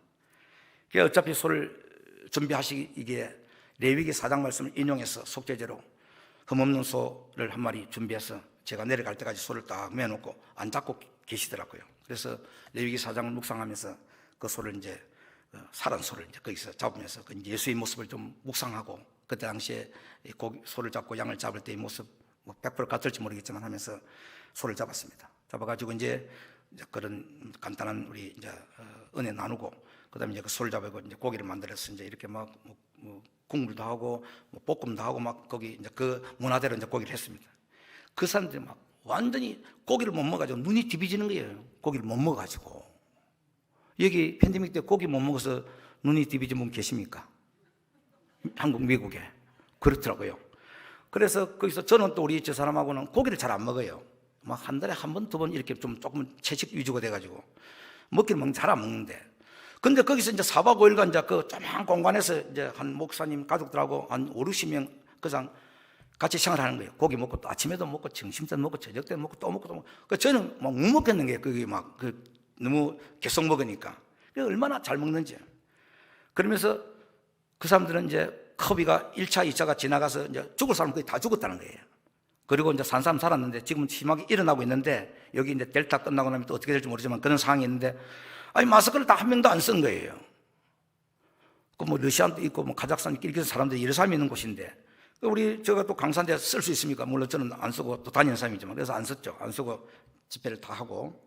그래서 어차피 소를 준비하시기에 레위기 4장 말씀을 인용해서 속죄제로 흠없는 소를 한 마리 준비해서 제가 내려갈 때까지 소를 딱 매놓고 안 잡고 계시더라고요. 그래서 레위기 4장을 묵상하면서 그 소를 이제 살은 소를 이제 거기서 잡으면서 예수의 모습을 좀 묵상하고, 그때 당시에 소를 잡고 양을 잡을 때의 모습 100% 같을지 모르겠지만 하면서 소를 잡았습니다. 잡아가지고 이제 그런 간단한 우리 이제 은혜 나누고, 그다음에 이제 그 소를 잡고 이제 고기를 만들어서 이제 이렇게 막 국물도 하고 볶음도 하고 막 거기 이제 그 문화대로 이제 고기를 했습니다. 그 사람들이 막 완전히 고기를 못 먹어가지고 눈이 뒤비지는 거예요. 고기를 못 먹어가지고. 여기 팬데믹 때 고기 못 먹어서 눈이 뒤비진 분 계십니까? 한국, 미국에. 그렇더라고요. 그래서 거기서 저는 또 우리 저 사람하고는 고기를 잘 안 먹어요. 막 한 달에 한 번, 두 번 이렇게 좀 조금 채식 위주가 돼가지고 먹기를 잘 안 먹는데, 근데 거기서 이제 4박 5일간 이제 그 조그만 공간에서 이제 한 목사님 가족들하고 한 5, 60명 그상 같이 생활하는 거예요. 고기 먹고 또 아침에도 먹고 점심때도 먹고 저녁 때도 먹고 또 먹고 또 먹고. 그 저는 막 못 먹겠는 게 그게 막 너무 계속 먹으니까. 얼마나 잘 먹는지. 그러면서 그 사람들은 이제 커비가 1차, 2차가 지나가서 이제 죽을 사람 거의 다 죽었다는 거예요. 그리고 이제 산 사람 살았는데 지금은 심하게 일어나고 있는데, 여기 이제 델타 끝나고 나면 또 어떻게 될지 모르지만 그런 상황이 있는데, 아니 마스크를 다 한 명도 안 쓴 거예요. 그 뭐 러시아도 있고 뭐 카자흐스탄, 끼리기스 사람들이 여러 사람이 있는 곳인데, 우리 제가 또 강산대 쓸 수 있습니까? 물론 저는 안 쓰고 또 다니는 사람이지만, 그래서 안 썼죠. 안 쓰고 집회를 다 하고.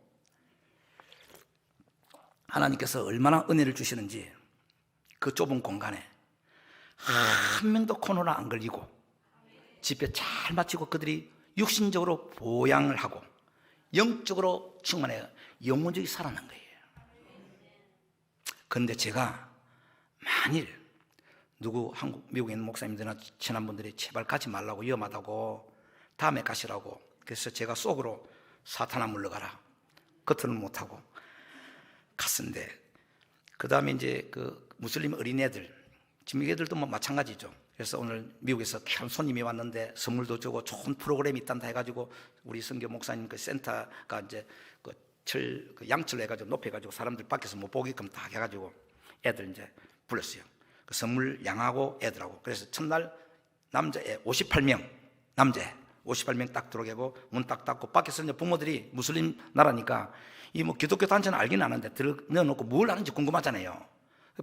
하나님께서 얼마나 은혜를 주시는지 그 좁은 공간에 한 명도 코로나 안 걸리고 집회 잘 마치고 그들이 육신적으로 보양을 하고 영적으로 충만해 영혼적이 살아난 거예요. 그런데 제가 만일 누구 한국, 미국에 있는 목사님들이나 친한 분들이 제발 가지 말라고, 위험하다고, 다음에 가시라고, 그래서 제가 속으로 사탄아 물러가라, 겉으로는 못하고 갔는데, 그 다음에 이제 그 무슬림 어린애들, 지금 애들도 뭐 마찬가지죠. 그래서 오늘 미국에서 귀한 손님이 왔는데 선물도 주고 좋은 프로그램이 있단다 해가지고 우리 선교 목사님 그 센터가 이제 그 양철 해가지고 높여가지고 사람들 밖에서 못 보게끔 다 해가지고 애들 이제 불렀어요. 그 선물 양하고 애들하고. 그래서 첫날 남자애 58명, 남자애 58명 딱 들어오게 하고 문 딱 닫고, 밖에서 이제 부모들이 무슬림 나라니까 이 뭐 기독교 단체는 알긴 아는데 넣어놓고 뭘 하는지 궁금하잖아요.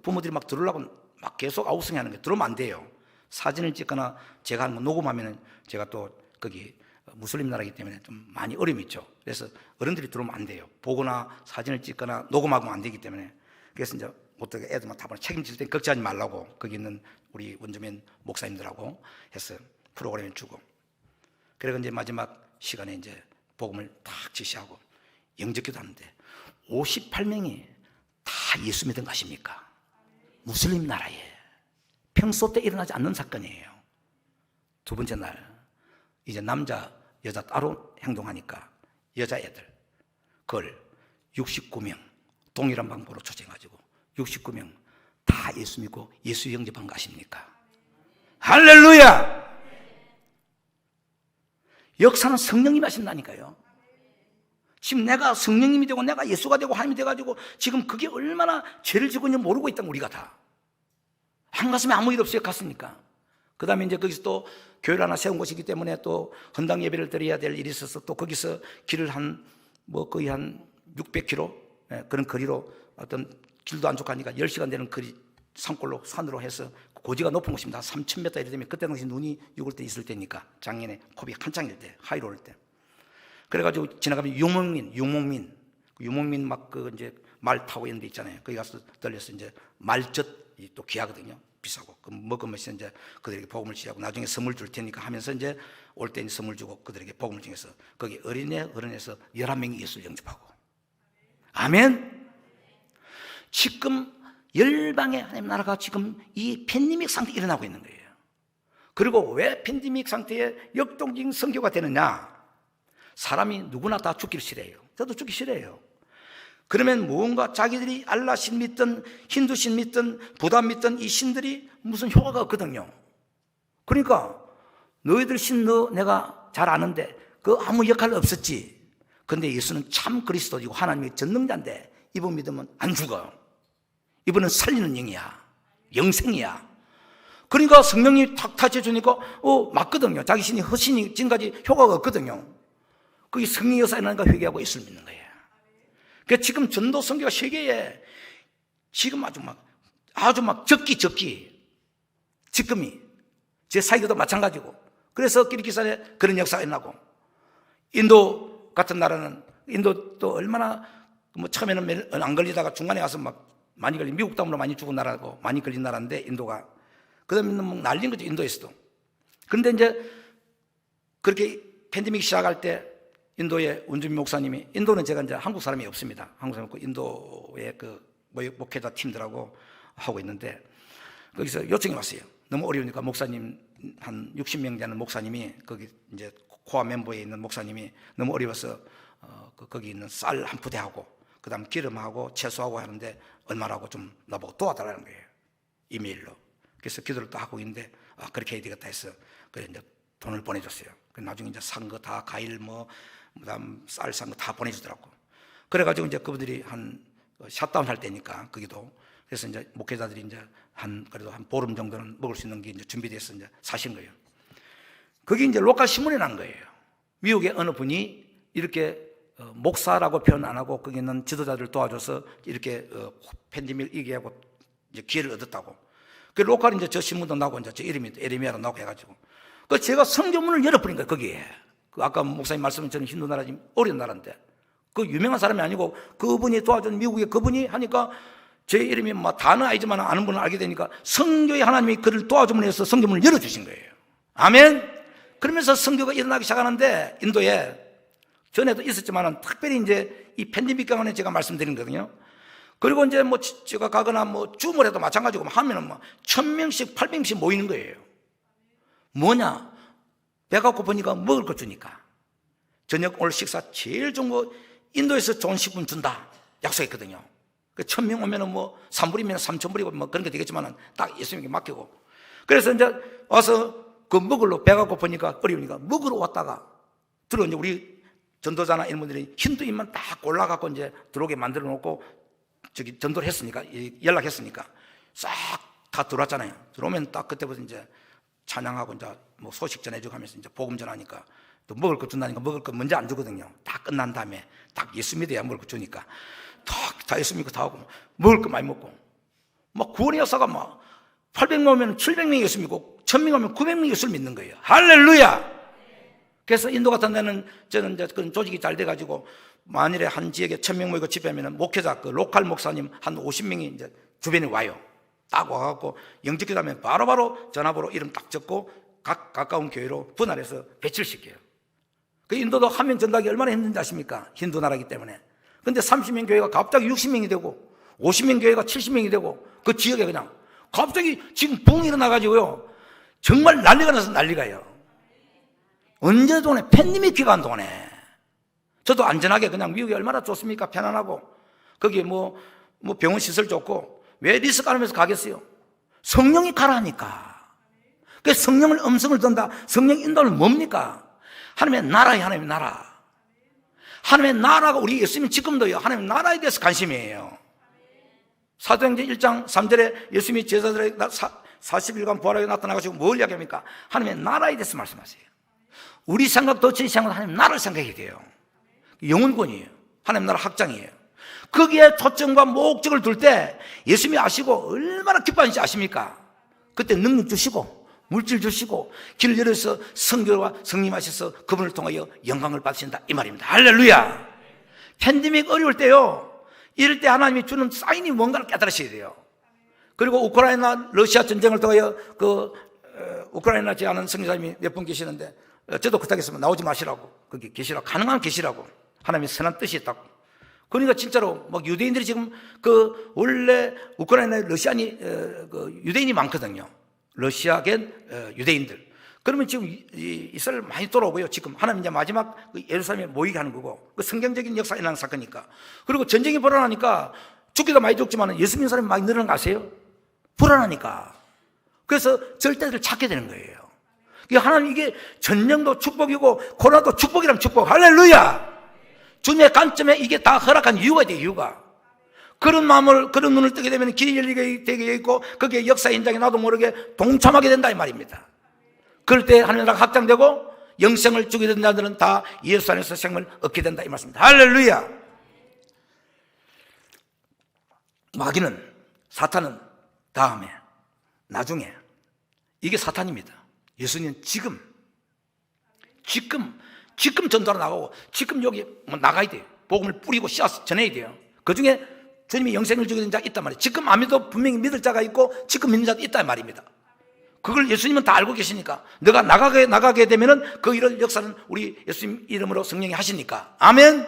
부모들이 막 들으려고 막 계속 아우성이 하는 게, 들어오면 안 돼요. 사진을 찍거나 제가 하는 거 녹음하면은 제가 또 거기 무슬림 나라이기 때문에 좀 많이 어려움이 있죠. 그래서 어른들이 들어오면 안 돼요. 보거나 사진을 찍거나 녹음하면 안 되기 때문에. 그래서 이제 어떻게 애들만 다 책임질 때 걱정하지 말라고 거기 있는 우리 원주민 목사님들하고 해서 프로그램을 주고, 그리고 이제 마지막 시간에 이제 복음을 딱 지시하고 영접기도 하는데 58명이 다 예수 믿은 것입니까? 무슬림 나라에 평소 때 일어나지 않는 사건이에요. 두 번째 날 이제 남자 여자 따로 행동하니까 여자애들 그걸 69명 동일한 방법으로 조정해가지고 69명 다 예수 믿고 예수 영접한 거 아십니까? 할렐루야! 역사는 성령님이 하신다니까요. 지금 내가 성령님이 되고 내가 예수가 되고 하나님이 돼가지고 지금 그게 얼마나 죄를 지고 있는지 모르고 있다는 우리가 다. 한 가슴에 아무 일 없이 갔으니까. 그 다음에 이제 거기서 또 교회를 하나 세운 곳이기 때문에 또 헌당 예배를 드려야 될 일이 있어서 또 거기서 길을 거의 한 600km 그런 거리로 어떤 길도 안 좋고 하니까 10시간 되는 거리 산골로 산으로 해서 고지가 높은 곳입니다. 3,000m 이래 되면 그때 당시 눈이 6월 때 있을 때니까 작년에 컵이 한창일 때 하이로 올 때 그래가지고 지나가면 유목민 막 이제 말 타고 있는 데 있잖아요. 거기 가서 들려서 이제 말젓이 또 귀하거든요. 비싸고 그 먹으면서 이제 그들에게 복음을 지하고 나중에 선물 줄 테니까 하면서 이제 올 때 선물 주고 그들에게 복음을 중에서 거기 어른에서 11명이 예수를 영접하고 아멘. 지금 열방의 하나님 나라가 지금 이 팬데믹 상태에 일어나고 있는 거예요. 그리고 왜 팬데믹 상태에 역동적인 선교가 되느냐? 사람이 누구나 다 죽기를 싫어해요. 저도 죽기 싫어해요. 그러면 무언가 자기들이 알라신 믿든 힌두신 믿든 부다 믿든 이 신들이 무슨 효과가 없거든요. 그러니까 너희들 신 내가 잘 아는데 그 아무 역할 없었지. 근데 예수는 참 그리스도이고 하나님의 전능자인데 이분 믿으면 안 죽어. 이분은 살리는 영이야. 영생이야. 그러니까 성령이 탁 타쳐주니까 맞거든요. 자기 신이 허신이 지금까지 효과가 없거든요. 그게 성령이 역사하니까 회개하고 예수를 믿는 거예요. 그러니까 지금 전도 선교가 세계에 지금 아주 막 적기 지금이 제 사이도 마찬가지고 그래서 키르기스탄에 그런 역사가 일어나고 인도 같은 나라는 인도도 얼마나 처음에는 안 걸리다가 중간에 와서 막 많이 걸린 미국 다음으로 많이 죽은 나라고 많이 걸린 나라인데 인도가 그 다음에 막 난린 거죠 인도에서도. 그런데 이제 그렇게 팬데믹 시작할 때 인도의 원주민 목사님이 인도는 제가 이제 한국 사람이 없습니다. 한국 사람이 없고 인도의 목회자 팀들하고 하고 있는데 거기서 요청이 왔어요. 너무 어려우니까 목사님 한 60명 되는 목사님이 거기 이제 코아 멤버에 있는 목사님이 너무 어려워서 거기 있는 쌀 한 부대하고 그다음 기름하고 채소하고 하는데 얼마라고 좀 나보고 도와달라는 거예요. 이메일로. 그래서 기도를 또 하고 있는데 그렇게 해야 되겠다 해서 그래 이제 돈을 보내줬어요. 나중에 이제 산 거 다 과일 그다음 쌀 산 거 다 보내주더라고. 그래가지고 이제 그분들이 한 샷다운 할 때니까 거기도 그래서 이제 목회자들이 이제 그래도 한 보름 정도는 먹을 수 있는 게 이제 준비돼서 이제 사신 거예요. 그게 이제 로컬 신문에 난 거예요. 미국의 어느 분이 이렇게 목사라고 표현 안 하고 거기 있는 지도자들 도와줘서 이렇게 팬데믹 얘기하고 이제 기회를 얻었다고. 그 로컬 이제 저 신문도 나고 이제 저 이름이 에레미야로 나고 해가지고. 그 제가 성경문을 열어버린 거예요 거기에. 아까 목사님 말씀은 저는 힌두 나라 지금 어려운 나라인데 그 유명한 사람이 아니고 그분이 도와준 미국의 그분이 하니까 제 이름이 다는 아니지만 아는 분을 알게 되니까 성교의 하나님이 그를 도와줌으로 해서 성경문을 열어주신 거예요. 아멘. 그러면서 성교가 일어나기 시작하는데 인도에 전에도 있었지만 특별히 이제 이 팬데믹 경험에 제가 말씀드린 거거든요. 그리고 이제 제가 가거나 주말에도 마찬가지고 하면은 1,000명씩 800명씩 모이는 거예요. 뭐냐? 배가 고프니까 먹을 거 주니까. 저녁 오늘 식사 제일 좋은 거 인도에서 좋은 식품 준다. 약속했거든요. 1,000명 오면은 3불이면 3,000불이고 그런 게 되겠지만은 딱 예수님께 맡기고. 그래서 이제 와서 그 먹으러 배가 고프니까 어려우니까 먹으러 왔다가 들어오니 우리 전도자나 이런 분들이 힌두인만 딱 골라갖고 이제 들어오게 만들어 놓고 저기 전도를 했으니까 연락했으니까 싹 다 들어왔잖아요. 들어오면 딱 그때부터 이제 찬양하고 이제 소식 전해주고 하면서 이제 복음 전하니까 또 먹을 거 준다니까 먹을 거 먼저 안 주거든요. 다 끝난 다음에 딱 예수 믿어야 먹을 거 주니까 다 예수 믿고 다 하고 먹을 거 많이 먹고 구원의 역사가 800명 오면 700명이 예수 믿고 1000명 오면 900명이 예수를 믿는 거예요. 할렐루야. 그래서 인도 같은 데는 저는 이제 그런 조직이 잘 돼가지고 만일에 한 지역에 1000명 모이고 집회하면 목회자 로컬 목사님 한 50명이 이제 주변에 와요. 딱 와갖고 영접기도 하면 바로바로 전화번호 이름 딱 적고 가까운 교회로 분할해서 배치를 시켜요. 그 인도도 한 명 전도하기 얼마나 힘든지 아십니까? 힌두 나라이기 때문에. 근데 30명 교회가 갑자기 60명이 되고 50명 교회가 70명이 되고 그 지역에 그냥 갑자기 지금 붕이 일어나가지고요. 정말 난리가 나서 난리가요. 언제 동안에 팬님이 귀가 안 동안에. 저도 안전하게 그냥 미국이 얼마나 좋습니까? 편안하고 거기에 뭐 병원 시설 좋고 왜 리스크 안 하면서 가겠어요? 성령이 가라니까. 그 성령을 음성을 든다. 성령 인도는 뭡니까? 하나님의 나라예요. 하나님의 나라. 하나님의 나라가 우리 예수님 지금도요. 하나님의 나라에 대해서 관심이에요. 사도행전 1장 3절에 예수님이 제자들에게 40일간 부활하게 나타나가지고 뭘 이야기합니까? 하나님의 나라에 대해서 말씀하세요. 우리 생각도 제 생각도 하나님 나라를 생각해야 돼요. 영혼권이에요. 하나님 나라 확장이에요. 거기에 초점과 목적을 둘 때 예수님이 아시고 얼마나 기뻐하는지 아십니까? 그때 능력 주시고 물질 주시고 길을 열어서 성교와 성림하셔서 그분을 통하여 영광을 받으신다 이 말입니다. 할렐루야. 팬데믹 어려울 때요, 이럴 때 하나님이 주는 사인이 뭔가를 깨달으셔야 돼요. 그리고 우크라이나 러시아 전쟁을 통하여 우크라이나 제 아는 성교사님이 몇 분 계시는데 저도 부탁했으면 나오지 마시라고, 거기 계시라고, 가능한 계시라고, 하나님의 선한 뜻이 있다고. 그러니까 진짜로 막 유대인들이 지금 원래 우크라이나에 러시아니 유대인이 많거든요. 러시아계 유대인들. 그러면 지금 이스라엘 많이 돌아오고요. 지금 하나님 이제 마지막 예루살렘에 모이게 하는 거고, 그 성경적인 역사에 일어난 사건이니까. 그리고 전쟁이 불어나니까 죽기도 많이 죽지만 예수 믿는 사람이 많이 늘어난 거 아세요? 불안하니까. 그래서 절대를 찾게 되는 거예요. 하나님 이게 전쟁도 축복이고 고난도 축복이라면 축복. 할렐루야. 주님의 관점에 이게 다 허락한 이유가 돼요. 이유가. 그런 마음을, 그런 눈을 뜨게 되면 길이 열리게 되게 있고 거기에 역사 현장에 나도 모르게 동참하게 된다 이 말입니다. 그럴 때 하나님 나라가 확장되고 영생을 주게 된 자들은 다 예수 안에서 생명을 얻게 된다 이 말씀입니다. 할렐루야. 마귀는, 사탄은 다음에, 나중에, 이게 사탄입니다. 예수님은 지금 전도하러 나가고 지금 여기 나가야 돼요. 복음을 뿌리고 씨앗 전해야 돼요. 그 중에 주님이 영생을 주게 된 자가 있단 말이에요. 지금 안 믿어도 분명히 믿을 자가 있고 지금 믿는 자도 있단 말입니다. 그걸 예수님은 다 알고 계시니까 내가 나가게 되면은 그 이런 역사는 우리 예수님 이름으로 성령이 하시니까. 아멘.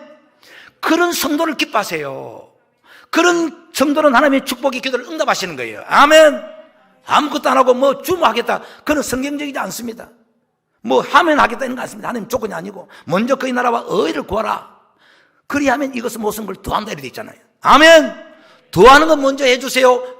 그런 성도를 기뻐하세요. 그런 성도는 하나님의 축복의 기도를 응답하시는 거예요. 아멘. 아무것도 안 하고 뭐 주모하겠다, 그건 성경적이지 않습니다. 뭐 하면 하겠다 이런 거 않습니다. 하나님 조건이 아니고 먼저 그의 나라와 의를 구하라. 그리하면 이것은 모든 걸 더한다 이렇게 돼 있잖아요. 아멘. 더하는 건 먼저 해주세요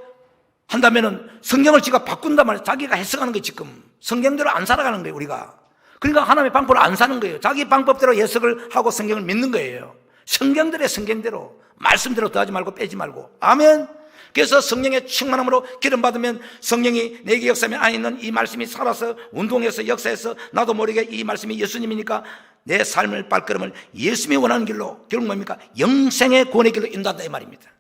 한다면은 성경을 지가 바꾼단 말이에요. 자기가 해석하는 거예요. 지금 성경대로 안 살아가는 거예요 우리가. 그러니까 하나님의 방법을 안 사는 거예요. 자기 방법대로 해석을 하고 성경을 믿는 거예요. 성경대로 말씀대로 더하지 말고 빼지 말고. 아멘. 그래서 성령의 충만함으로 기름 받으면 성령이 내게 역사하면 안에 있는 이 말씀이 살아서 운동해서 역사해서 나도 모르게 이 말씀이 예수님이니까 내 삶을 발걸음을 예수님이 원하는 길로, 결국 뭡니까? 영생의 구원의 길로 인도한다 이 말입니다.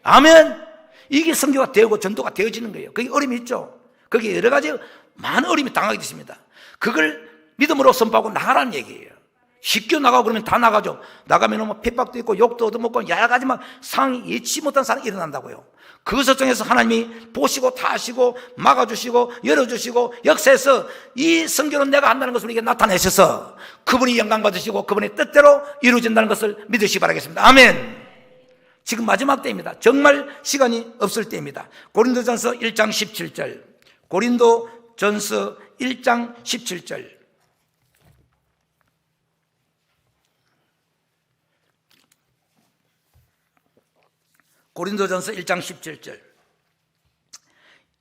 아멘. 이게 선교가 되고 전도가 되어지는 거예요. 그게 어려움이 있죠. 그게 여러 가지 많은 어려움이 당하게 되십니다. 그걸 믿음으로 선포하고 나가라는 얘기예요. 쉽게 나가고 그러면 다 나가죠. 나가면 뭐 핍박도 있고 욕도 얻어먹고 여러 가지 막 상황이 예치 못한 상황이 일어난다고요. 그것을 통해서 하나님이 보시고 다 하시고 막아주시고 열어주시고 역사에서 이 선교는 내가 한다는 것을 우리에게 나타내셔서 그분이 영광 받으시고 그분의 뜻대로 이루어진다는 것을 믿으시기 바라겠습니다. 아멘. 지금 마지막 때입니다. 정말 시간이 없을 때입니다. 고린도전서 1장 17절. 고린도전서 1장 17절. 고린도전서 1장 17절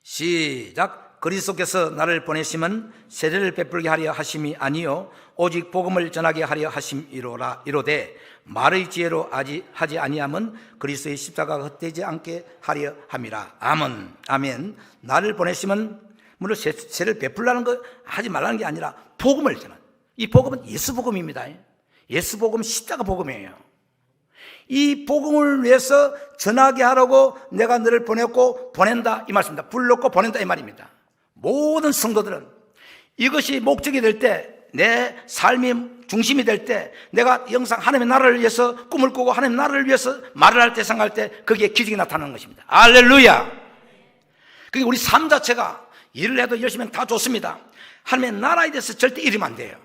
시작. 그리스도께서 나를 보내심은 세례를 베풀게 하려 하심이 아니요 오직 복음을 전하게 하려 하심이로라. 이로되 말의 지혜로 하지 아니함은 그리스도의 십자가가 헛되지 않게 하려 함이라. 아멘. 아멘. 나를 보내심은 물론 세례를 베풀라는 거 하지 말라는 게 아니라 복음을 전하는, 이 복음은 예수 복음입니다. 예수 복음, 십자가 복음이에요. 이 복음을 위해서 전하게 하라고 내가 너를 보냈고 보낸다 이 말씀입니다. 불렀고 보낸다 이 말입니다. 모든 성도들은 이것이 목적이 될 때, 내 삶이 중심이 될 때, 내가 영상 하나님의 나라를 위해서 꿈을 꾸고 하나님의 나라를 위해서 말을 할 때, 생각할 때 거기에 기적이 나타나는 것입니다. 할렐루야. 그게 우리 삶 자체가 일을 해도 열심히 하면 다 좋습니다. 하나님의 나라에 대해서 절대 잃으면 안 돼요.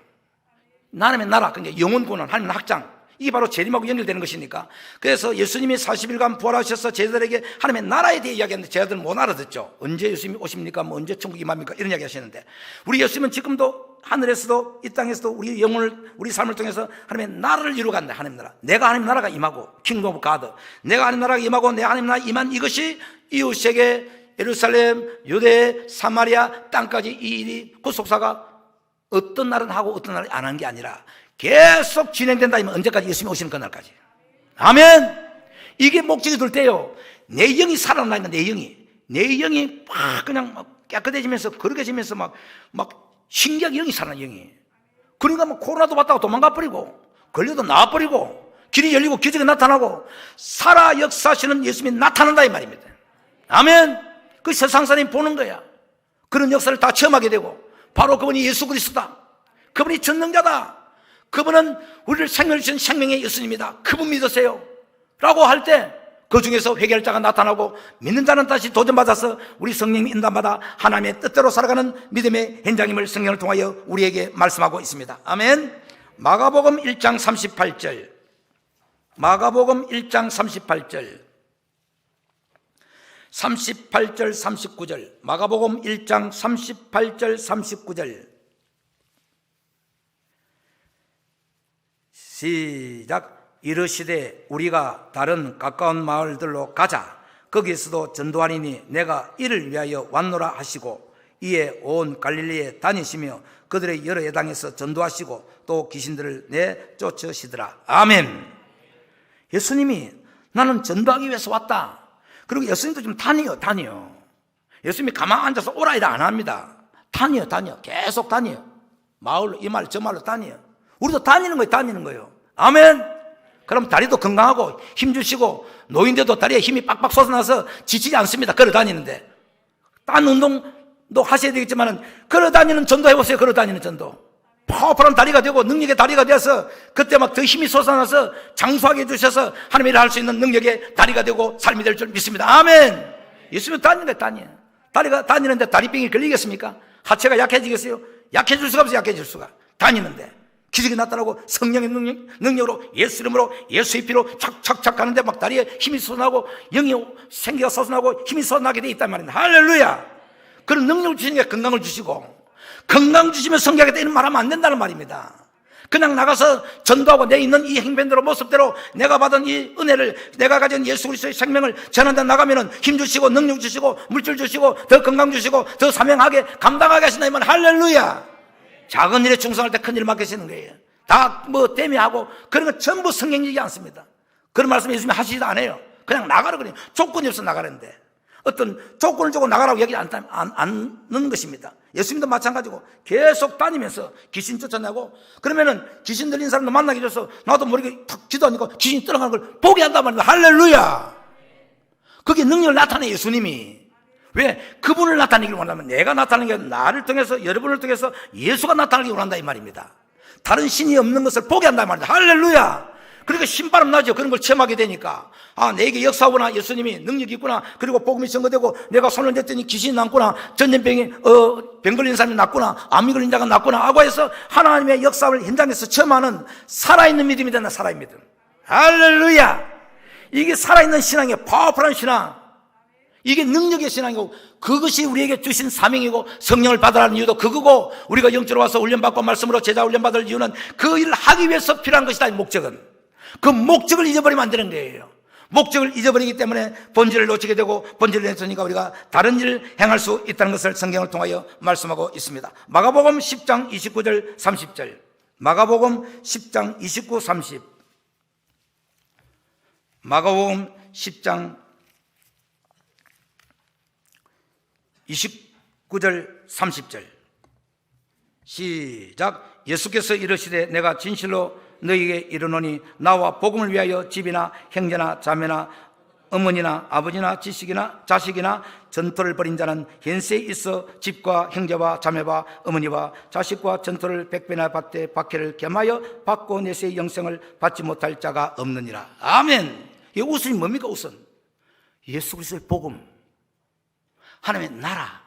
하나님의 나라, 그러니까 영혼구원, 하나님의 확장, 이게 바로 재림하고 연결되는 것이니까. 그래서 예수님이 40일간 부활하셔서 제자들에게 하나님의 나라에 대해 이야기하는데 제자들은 못 알아듣죠. 언제 예수님이 오십니까? 뭐 언제 천국이 임합니까? 이런 이야기 하시는데, 우리 예수님은 지금도 하늘에서도 이 땅에서도 우리 영혼을, 우리 삶을 통해서 하나님의 나라를 이루어간다. 하나님 나라, 내가 하나님 나라가 임하고, 킹덤 오브 가드, 내가 하나님 나라가 임하고 내가 하나님 나라가 임한 이것이 이웃에게 예루살렘, 유대, 사마리아 땅까지 이 일이 구속사가 어떤 날은 하고 어떤 날은 안 하는 게 아니라 계속 진행된다. 하면 언제까지? 예수님이 오시는 그날까지. 아멘. 이게 목적이 될 때요, 내 영이 살아나니까, 내 영이 막 그냥 막 깨끗해지면서 거룩해지면서 막 신기하게 영이 살아나. 영이 그러니까 뭐 코로나도 왔다가 도망가 버리고, 걸려도 나와 버리고, 길이 열리고 기적이 나타나고, 살아 역사하시는 예수님이 나타난다 이 말입니다. 아멘. 그 세상 사람이 보는 거야. 그런 역사를 다 체험하게 되고, 바로 그분이 예수 그리스도다. 그분이 전능자다. 그분은 우리를 생명을 주신 생명의 예수님이다. 그분 믿으세요 라고 할 때 그 중에서 회개할 자가 나타나고, 믿는 자는 다시 도전받아서 우리 성령이 인도받아 하나님의 뜻대로 살아가는 믿음의 현장임을 성령을 통하여 우리에게 말씀하고 있습니다. 아멘. 마가복음 1장 38절, 마가복음 1장 38절 39절, 마가복음 1장 38절 39절 시작. 이르시되 우리가 다른 가까운 마을들로 가자. 거기에서도 전도하리니 내가 이를 위하여 왔노라 하시고, 이에 온 갈릴리에 다니시며 그들의 여러 예당에서 전도하시고 또 귀신들을 내쫓으시더라. 아멘. 예수님이 나는 전도하기 위해서 왔다. 그리고 예수님도 좀 다녀요. 예수님이 가만 앉아서 오라 이라 안 합니다. 다녀요. 계속 다녀요. 마을로, 이 마을 저 마을로 다녀요. 우리도 다니는 거예요. 아멘. 그럼 다리도 건강하고 힘주시고, 노인데도 다리에 힘이 빡빡 솟아나서 지치지 않습니다. 걸어 다니는데. 딴 운동도 하셔야 되겠지만 걸어 다니는 전도 해보세요. 걸어 다니는 전도. 파워풀한 다리가 되고 능력의 다리가 되어서 그때 막 더 힘이 솟아나서 장수하게 해주셔서 하나님의 일을 할 수 있는 능력의 다리가 되고 삶이 될 줄 믿습니다. 아멘. 예수님은 다니는 거예요. 다니요. 다리가 다니는데 다리병이 걸리겠습니까? 하체가 약해지겠어요? 약해질 수가 없어요. 약해질 수가. 다니는데 기적이 나타나고 성령의 능력으로, 예수 이름으로, 예수의 피로 착착착 가는데 막 다리에 힘이 솟아나고 영이 생기가 솟아나고 힘이 솟아나게 돼 있단 말입니다. 할렐루야. 그런 능력을 주시는 게 건강을 주시고, 건강 주시면 성경하겠다 이런 말하면 안 된다는 말입니다. 그냥 나가서 전도하고 내 있는 이 행변대로 모습대로 내가 받은 이 은혜를, 내가 가진 예수 그리스도의 생명을 전하다 나가면은 힘 주시고 능력 주시고 물질 주시고 더 건강 주시고 더 사명하게 감당하게 하신다 이 말. 할렐루야. 작은 일에 충성할 때 큰 일을 맡기시는 거예요. 다 뭐 때문에 하고 그런 건 전부 성경이지 않습니다. 그런 말씀 예수님이 하시지도 않아요. 그냥 나가라 그래요. 조건이 없어 나가는데 어떤 조건을 주고 나가라고 얘기 않는 것입니다. 예수님도 마찬가지고 계속 다니면서 귀신 쫓아내고, 그러면은 귀신 들린 사람도 만나게 돼서 나도 모르게 탁 기도하니까 귀신이 떠나가는 걸 보게 한단 말입니다. 할렐루야. 그게 능력을 나타내 예수님이. 왜? 그분을 나타내기를 원하면, 내가 나타내는 게 아니라 나를 통해서, 여러분을 통해서 예수가 나타나기 원한다 이 말입니다. 다른 신이 없는 것을 보게 한다 이 말입니다. 할렐루야. 그러니까 신바람 나죠. 그런 걸 체험하게 되니까, 아, 내게 역사하구나. 예수님이 능력이 있구나. 그리고 복음이 증거되고 내가 손을 댔더니 귀신이 났구나. 전염병이 병 걸린 사람이 났구나. 암이 걸린 자가 났구나 하고 해서 하나님의 역사를 현장에서 체험하는 살아있는 믿음이 된다. 살아있는 믿음. 할렐루야. 이게 살아있는 신앙이에요. 파워풀한 신앙. 이게 능력의 신앙이고, 그것이 우리에게 주신 사명이고, 성령을 받으라는 이유도 그거고, 우리가 영적으로 와서 훈련받고 말씀으로 제자 훈련받을 이유는 그 일을 하기 위해서 필요한 것이다. 이 목적은. 그 목적을 잊어버리면 안 되는 거예요. 목적을 잊어버리기 때문에 본질을 놓치게 되고, 본질을 놓치니까 우리가 다른 일을 행할 수 있다는 것을 성경을 통하여 말씀하고 있습니다. 마가복음 10장 29절 30절, 마가복음 10장 29, 30, 마가복음 10장 29절 30절 시작. 예수께서 이르시되 내가 진실로 너희에게 이르노니 나와 복음을 위하여 집이나 형제나 자매나 어머니나 아버지나 지식이나 자식이나 전토를 벌인 자는 현세에 있어 집과 형제와 자매와 어머니와 자식과 전토를 100배나 받되 박해를 겸하여 받고 내세의 영생을 받지 못할 자가 없느니라. 아멘. 이 우선이 뭡니까? 우선 예수 그리스도의 복음, 하나님의 나라,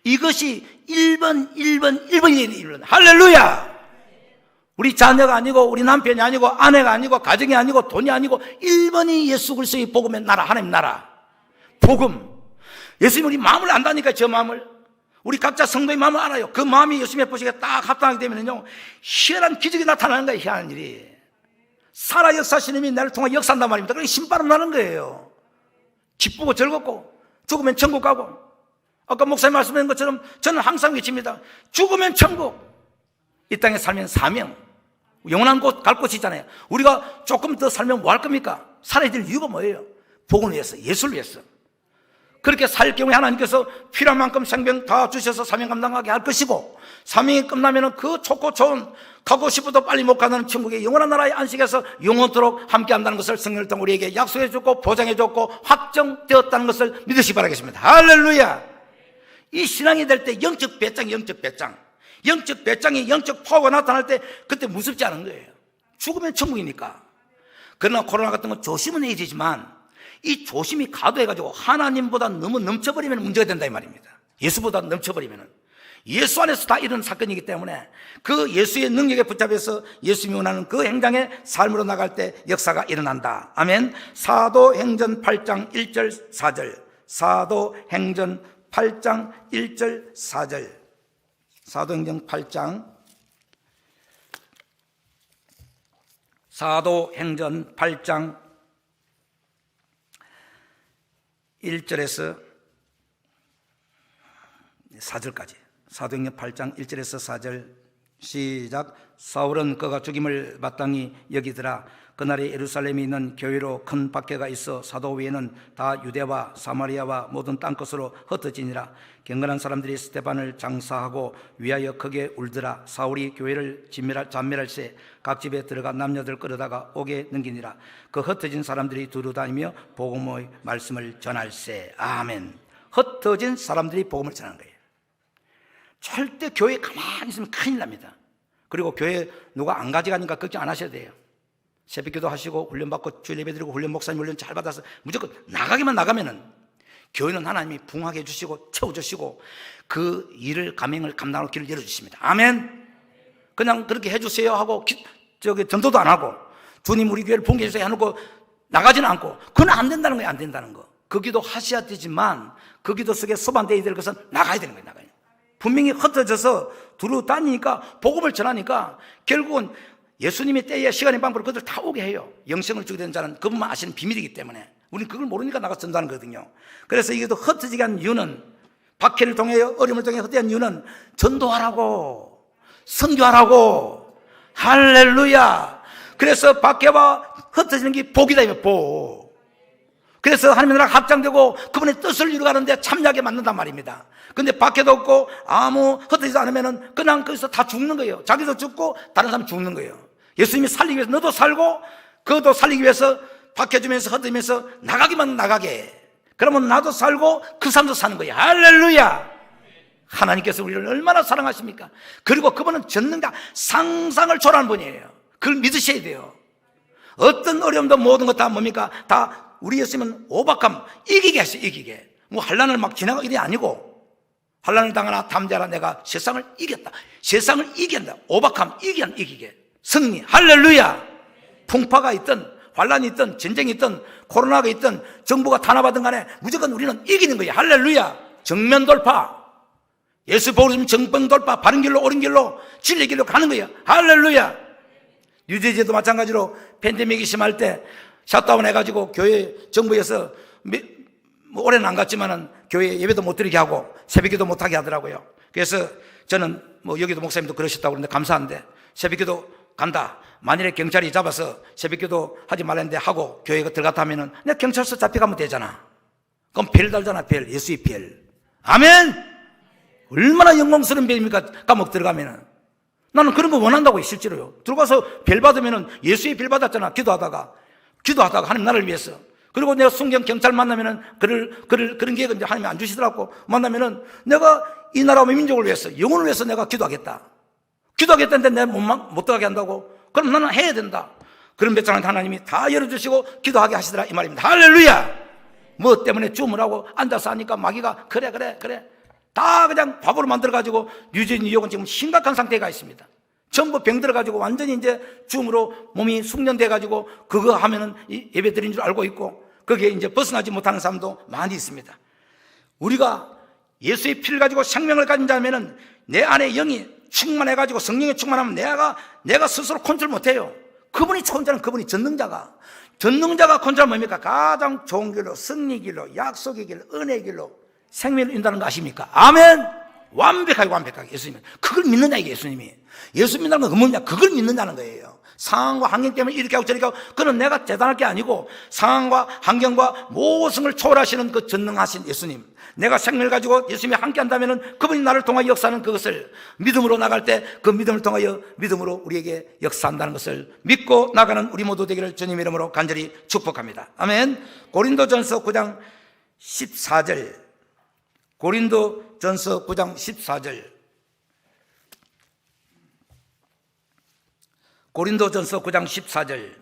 이것이 1번. 할렐루야. 우리 자녀가 아니고 우리 남편이 아니고 아내가 아니고 가정이 아니고 돈이 아니고 1번이 예수 그리스도의 복음의 나라, 하나님 나라. 복음. 예수님이 우리 마음을 안다니까. 저 마음을. 우리 각자 성도의 마음을 알아요. 그 마음이 예수님의 보시기에 딱 합당하게 되면요, 희한한 기적이 나타나는 거예요. 희한한 일이. 살아 역사하시는 님이 나를 통해 역사한단 말입니다. 그게 신바람 나는 거예요. 기쁘고 즐겁고 죽으면 천국 가고, 아까 목사님 말씀하신 것처럼 저는 항상 외칩니다. 죽으면 천국, 이 땅에 살면 사명, 영원한 곳 갈 곳이 있잖아요. 우리가 조금 더 살면 뭐 할 겁니까? 살아야 될 이유가 뭐예요? 복음을 위해서, 예수를 위해서. 그렇게 살 경우에 하나님께서 필요한 만큼 생명 다 주셔서 사명 감당하게 할 것이고, 사명이 끝나면 그 좋고 좋은, 가고 싶어도 빨리 못 가는 천국의 영원한 나라의 안식에서 영원토록 함께 한다는 것을 성령을 통해 우리에게 약속해 줬고 보장해 줬고 확정되었다는 것을 믿으시기 바라겠습니다. 할렐루야. 이 신앙이 될 때 영적 배짱, 영적 배짱, 영적 배짱이, 영적 파워가 나타날 때 그때 무섭지 않은 거예요. 죽으면 천국이니까. 그러나 코로나 같은 건 조심은 해야 되지만 이 조심이 과도해가지고 하나님보다 너무 넘쳐버리면 문제가 된다 이 말입니다. 예수보다 넘쳐버리면. 예수 안에서 다 이런 사건이기 때문에 그 예수의 능력에 붙잡혀서 예수님이 원하는 그 행장의 삶으로 나갈 때 역사가 일어난다. 아멘. 사도행전 8장 1절 4절. 사도행전 8장 1절 4절. 사도행전 8장, 사도행전 8장 1절에서 4절까지. 사도행전 8장 1절에서 4절 시작. 사울은 그가 죽임을 마땅히 여기더라. 그날에 예루살렘에 있는 교회로 큰 박해가 있어 사도 외에는 다 유대와 사마리아와 모든 땅끝으로 흩어지니라. 경건한 사람들이 스데반을 장사하고 위하여 크게 울더라. 사울이 교회를 잔멸할세 각 집에 들어가 남녀들 끌어다가 옥에 넘기니라. 그 흩어진 사람들이 두루다니며 복음의 말씀을 전할세. 아멘. 흩어진 사람들이 복음을 전하는 거예요. 절대 교회에 가만히 있으면 큰일 납니다. 그리고 교회 누가 안 가져가니까 걱정 안 하셔야 돼요. 새벽기도 하시고 훈련받고 주일 예배드리고 훈련 목사님 훈련 잘 받아서 무조건 나가기만 나가면은 교회는 하나님이 붕하게 해주시고 채워주시고 그 일을 감행을 감당할 길을 열어주십니다. 아멘. 그냥 그렇게 해주세요 하고 전도도 안 하고 주님 우리 교회를 붕괴 해주세요 해놓고 나가지는 않고 그건 안 된다는 거예요. 안 된다는 거. 그 기도 하셔야 되지만 그 기도 속에 소반되어야 될 것은 나가야 되는 거예요. 나가요. 분명히 흩어져서 두루 다니니까 복음을 전하니까 결국은 예수님의 때에 시간의 방법으로 그들 다 오게 해요. 영생을 주게 된 자는 그분만 아시는 비밀이기 때문에 우리는 그걸 모르니까 나가서 전도하는 거거든요. 그래서 이게 또 흩어지게 한 이유는, 박해를 통해 어려움을 통해 흩어진 이유는 전도하라고, 선교하라고. 할렐루야. 그래서 박해와 흩어지는 게 복이다. 이거 복. 그래서 하나님의 나라가 확장되고 그분의 뜻을 이루가는데 참여하게 만든단 말입니다. 근데 박해도 없고 아무 흩어지지 않으면은 그냥 거기서 다 죽는 거예요. 자기도 죽고 다른 사람 죽는 거예요. 예수님이 살리기 위해서 너도 살고 그도 살리기 위해서 박해주면서 흩어지면서 나가기만 나가게. 그러면 나도 살고 그 사람도 사는 거예요. 할렐루야. 하나님께서 우리를 얼마나 사랑하십니까? 그리고 그분은 전능자, 상상을 초월하는 분이에요. 그걸 믿으셔야 돼요. 어떤 어려움도 모든 것 다 뭡니까? 다 우리 예수님은 오박함, 이기게 하셔요. 이기게. 뭐 환난을 막 지나가는 일이 아니고 환난을 당하나 담대하라 내가 세상을 이겼다. 세상을 이긴다. 오박함, 이기게. 승리. 할렐루야. 풍파가 있든 환난이 있든 전쟁이 있든 코로나가 있든 정부가 탄압하든 간에 무조건 우리는 이기는 거예요. 할렐루야. 정면 돌파. 예수 보여주면 정면 돌파. 바른 길로 옳은 길로 진리의 길로 가는 거예요. 할렐루야. 뉴저지도 마찬가지로 팬데믹이 심할 때 샷다운 해가지고 교회 정부에서 뭐 올해는 안 갔지만은 교회 예배도 못 드리게 하고 새벽기도 못 하게 하더라고요. 그래서 저는 뭐 여기도 목사님도 그러셨다고 그러는데 감사한데 새벽기도 간다. 만일에 경찰이 잡아서 새벽기도 하지 말랬는데 하고 교회가 들어갔다 하면은 내가 경찰서 잡혀가면 되잖아. 그럼 별 달잖아. 별. 예수의 별. 아멘. 얼마나 영광스러운 별입니까? 감옥 들어가면은. 나는 그런 거 원한다고요. 실제로요. 들어가서 별 받으면은 예수의 별 받았잖아. 기도하다가 하나님 나라를 위해서. 그리고 내가 순경 경찰 만나면은 그런 계획은 이제 하나님이 안 주시더라고. 만나면은 내가 이 나라와 민족을 위해서, 영혼을 위해서 내가 기도하겠다. 기도하겠다는데 내가 못 들어가게 한다고? 그럼 나는 해야 된다. 그런 배짱을 하나님이 다 열어주시고 기도하게 하시더라 이 말입니다. 할렐루야. 뭐 때문에 주무라고 앉아서 하니까 마귀가 그래 다 그냥 바보로 만들어가지고 뉴저지 뉴욕은 지금 심각한 상태가 있습니다. 전부 병들어가지고 완전히 이제 죽음으로 몸이 숙련돼가지고 그거 하면은 예배 드린 줄 알고 있고 거기에 이제 벗어나지 못하는 사람도 많이 있습니다. 우리가 예수의 피를 가지고 생명을 가진 자면은 내 안에 영이 충만해가지고 성령이 충만하면 내가 스스로 컨트롤 못해요. 그분이 컨트롤은 그분이 전능자가 컨트롤 뭡니까? 가장 좋은 길로, 승리 길로, 약속의 길로, 은혜의 길로 생명을 인도하는 거 아십니까? 아멘. 완벽하게 예수님은 그걸 믿느냐, 이게 예수님이. 예수 믿는다는 건 뭐냐? 그걸 믿는다는 거예요. 상황과 환경 때문에 이렇게 하고 저렇게 하고 그건 내가 대단할 게 아니고 상황과 환경과 모든 것을 초월하시는 그 전능하신 예수님, 내가 생명을 가지고 예수님이 함께 한다면 그분이 나를 통하여 역사하는 그것을 믿음으로 나갈 때 그 믿음을 통하여 믿음으로 우리에게 역사한다는 것을 믿고 나가는 우리 모두 되기를 주님 이름으로 간절히 축복합니다. 아멘. 고린도전서 9장 14절, 고린도전서 9장 14절, 고린도전서 9장 14절.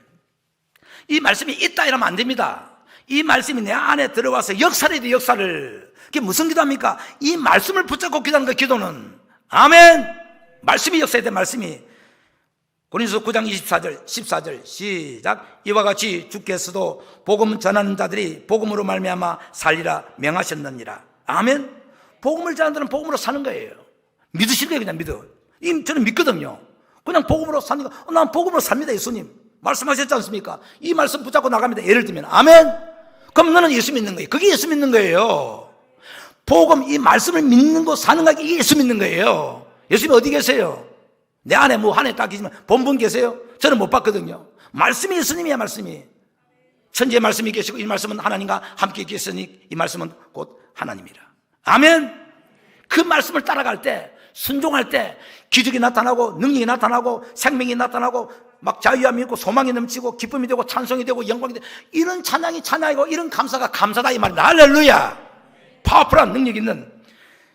이 말씀이 있다 이러면 안 됩니다. 이 말씀이 내 안에 들어와서 역사를 해야 돼, 역사를. 그게 무슨 기도합니까? 이 말씀을 붙잡고 기도하는 거, 기도는. 아멘. 말씀이 역사해야 돼, 말씀이. 고린도서 9장 14절 시작. 이와 같이 주께서도 복음 전하는 자들이 복음으로 말미암아 살리라 명하셨느니라. 아멘. 복음을 전하는 자는 복음으로 사는 거예요. 믿으실 거예요, 그냥 믿어. 저는 믿거든요. 그냥 복음으로 사니까 난 복음으로 삽니다. 예수님 말씀하셨지 않습니까? 이 말씀 붙잡고 나갑니다. 예를 들면 아멘. 그럼 너는 예수 믿는 거예요. 그게 예수 믿는 거예요. 복음, 이 말씀을 믿는 거 사는 거, 이게 예수 믿는 거예요. 예수님 어디 계세요? 내 안에 뭐 하나에 딱 계시면 본분 계세요? 저는 못 봤거든요. 말씀이 예수님이야. 말씀이 천지의 말씀이 계시고 이 말씀은 하나님과 함께 계시니 이 말씀은 곧 하나님이라. 아멘. 그 말씀을 따라갈 때, 순종할 때 기적이 나타나고 능력이 나타나고 생명이 나타나고 막 자유함이 있고 소망이 넘치고 기쁨이 되고 찬송이 되고 영광이 되고 이런 찬양이 찬양이고 이런 감사가 감사다 이 말입니다. 할렐루야. 파워풀한 능력 있는.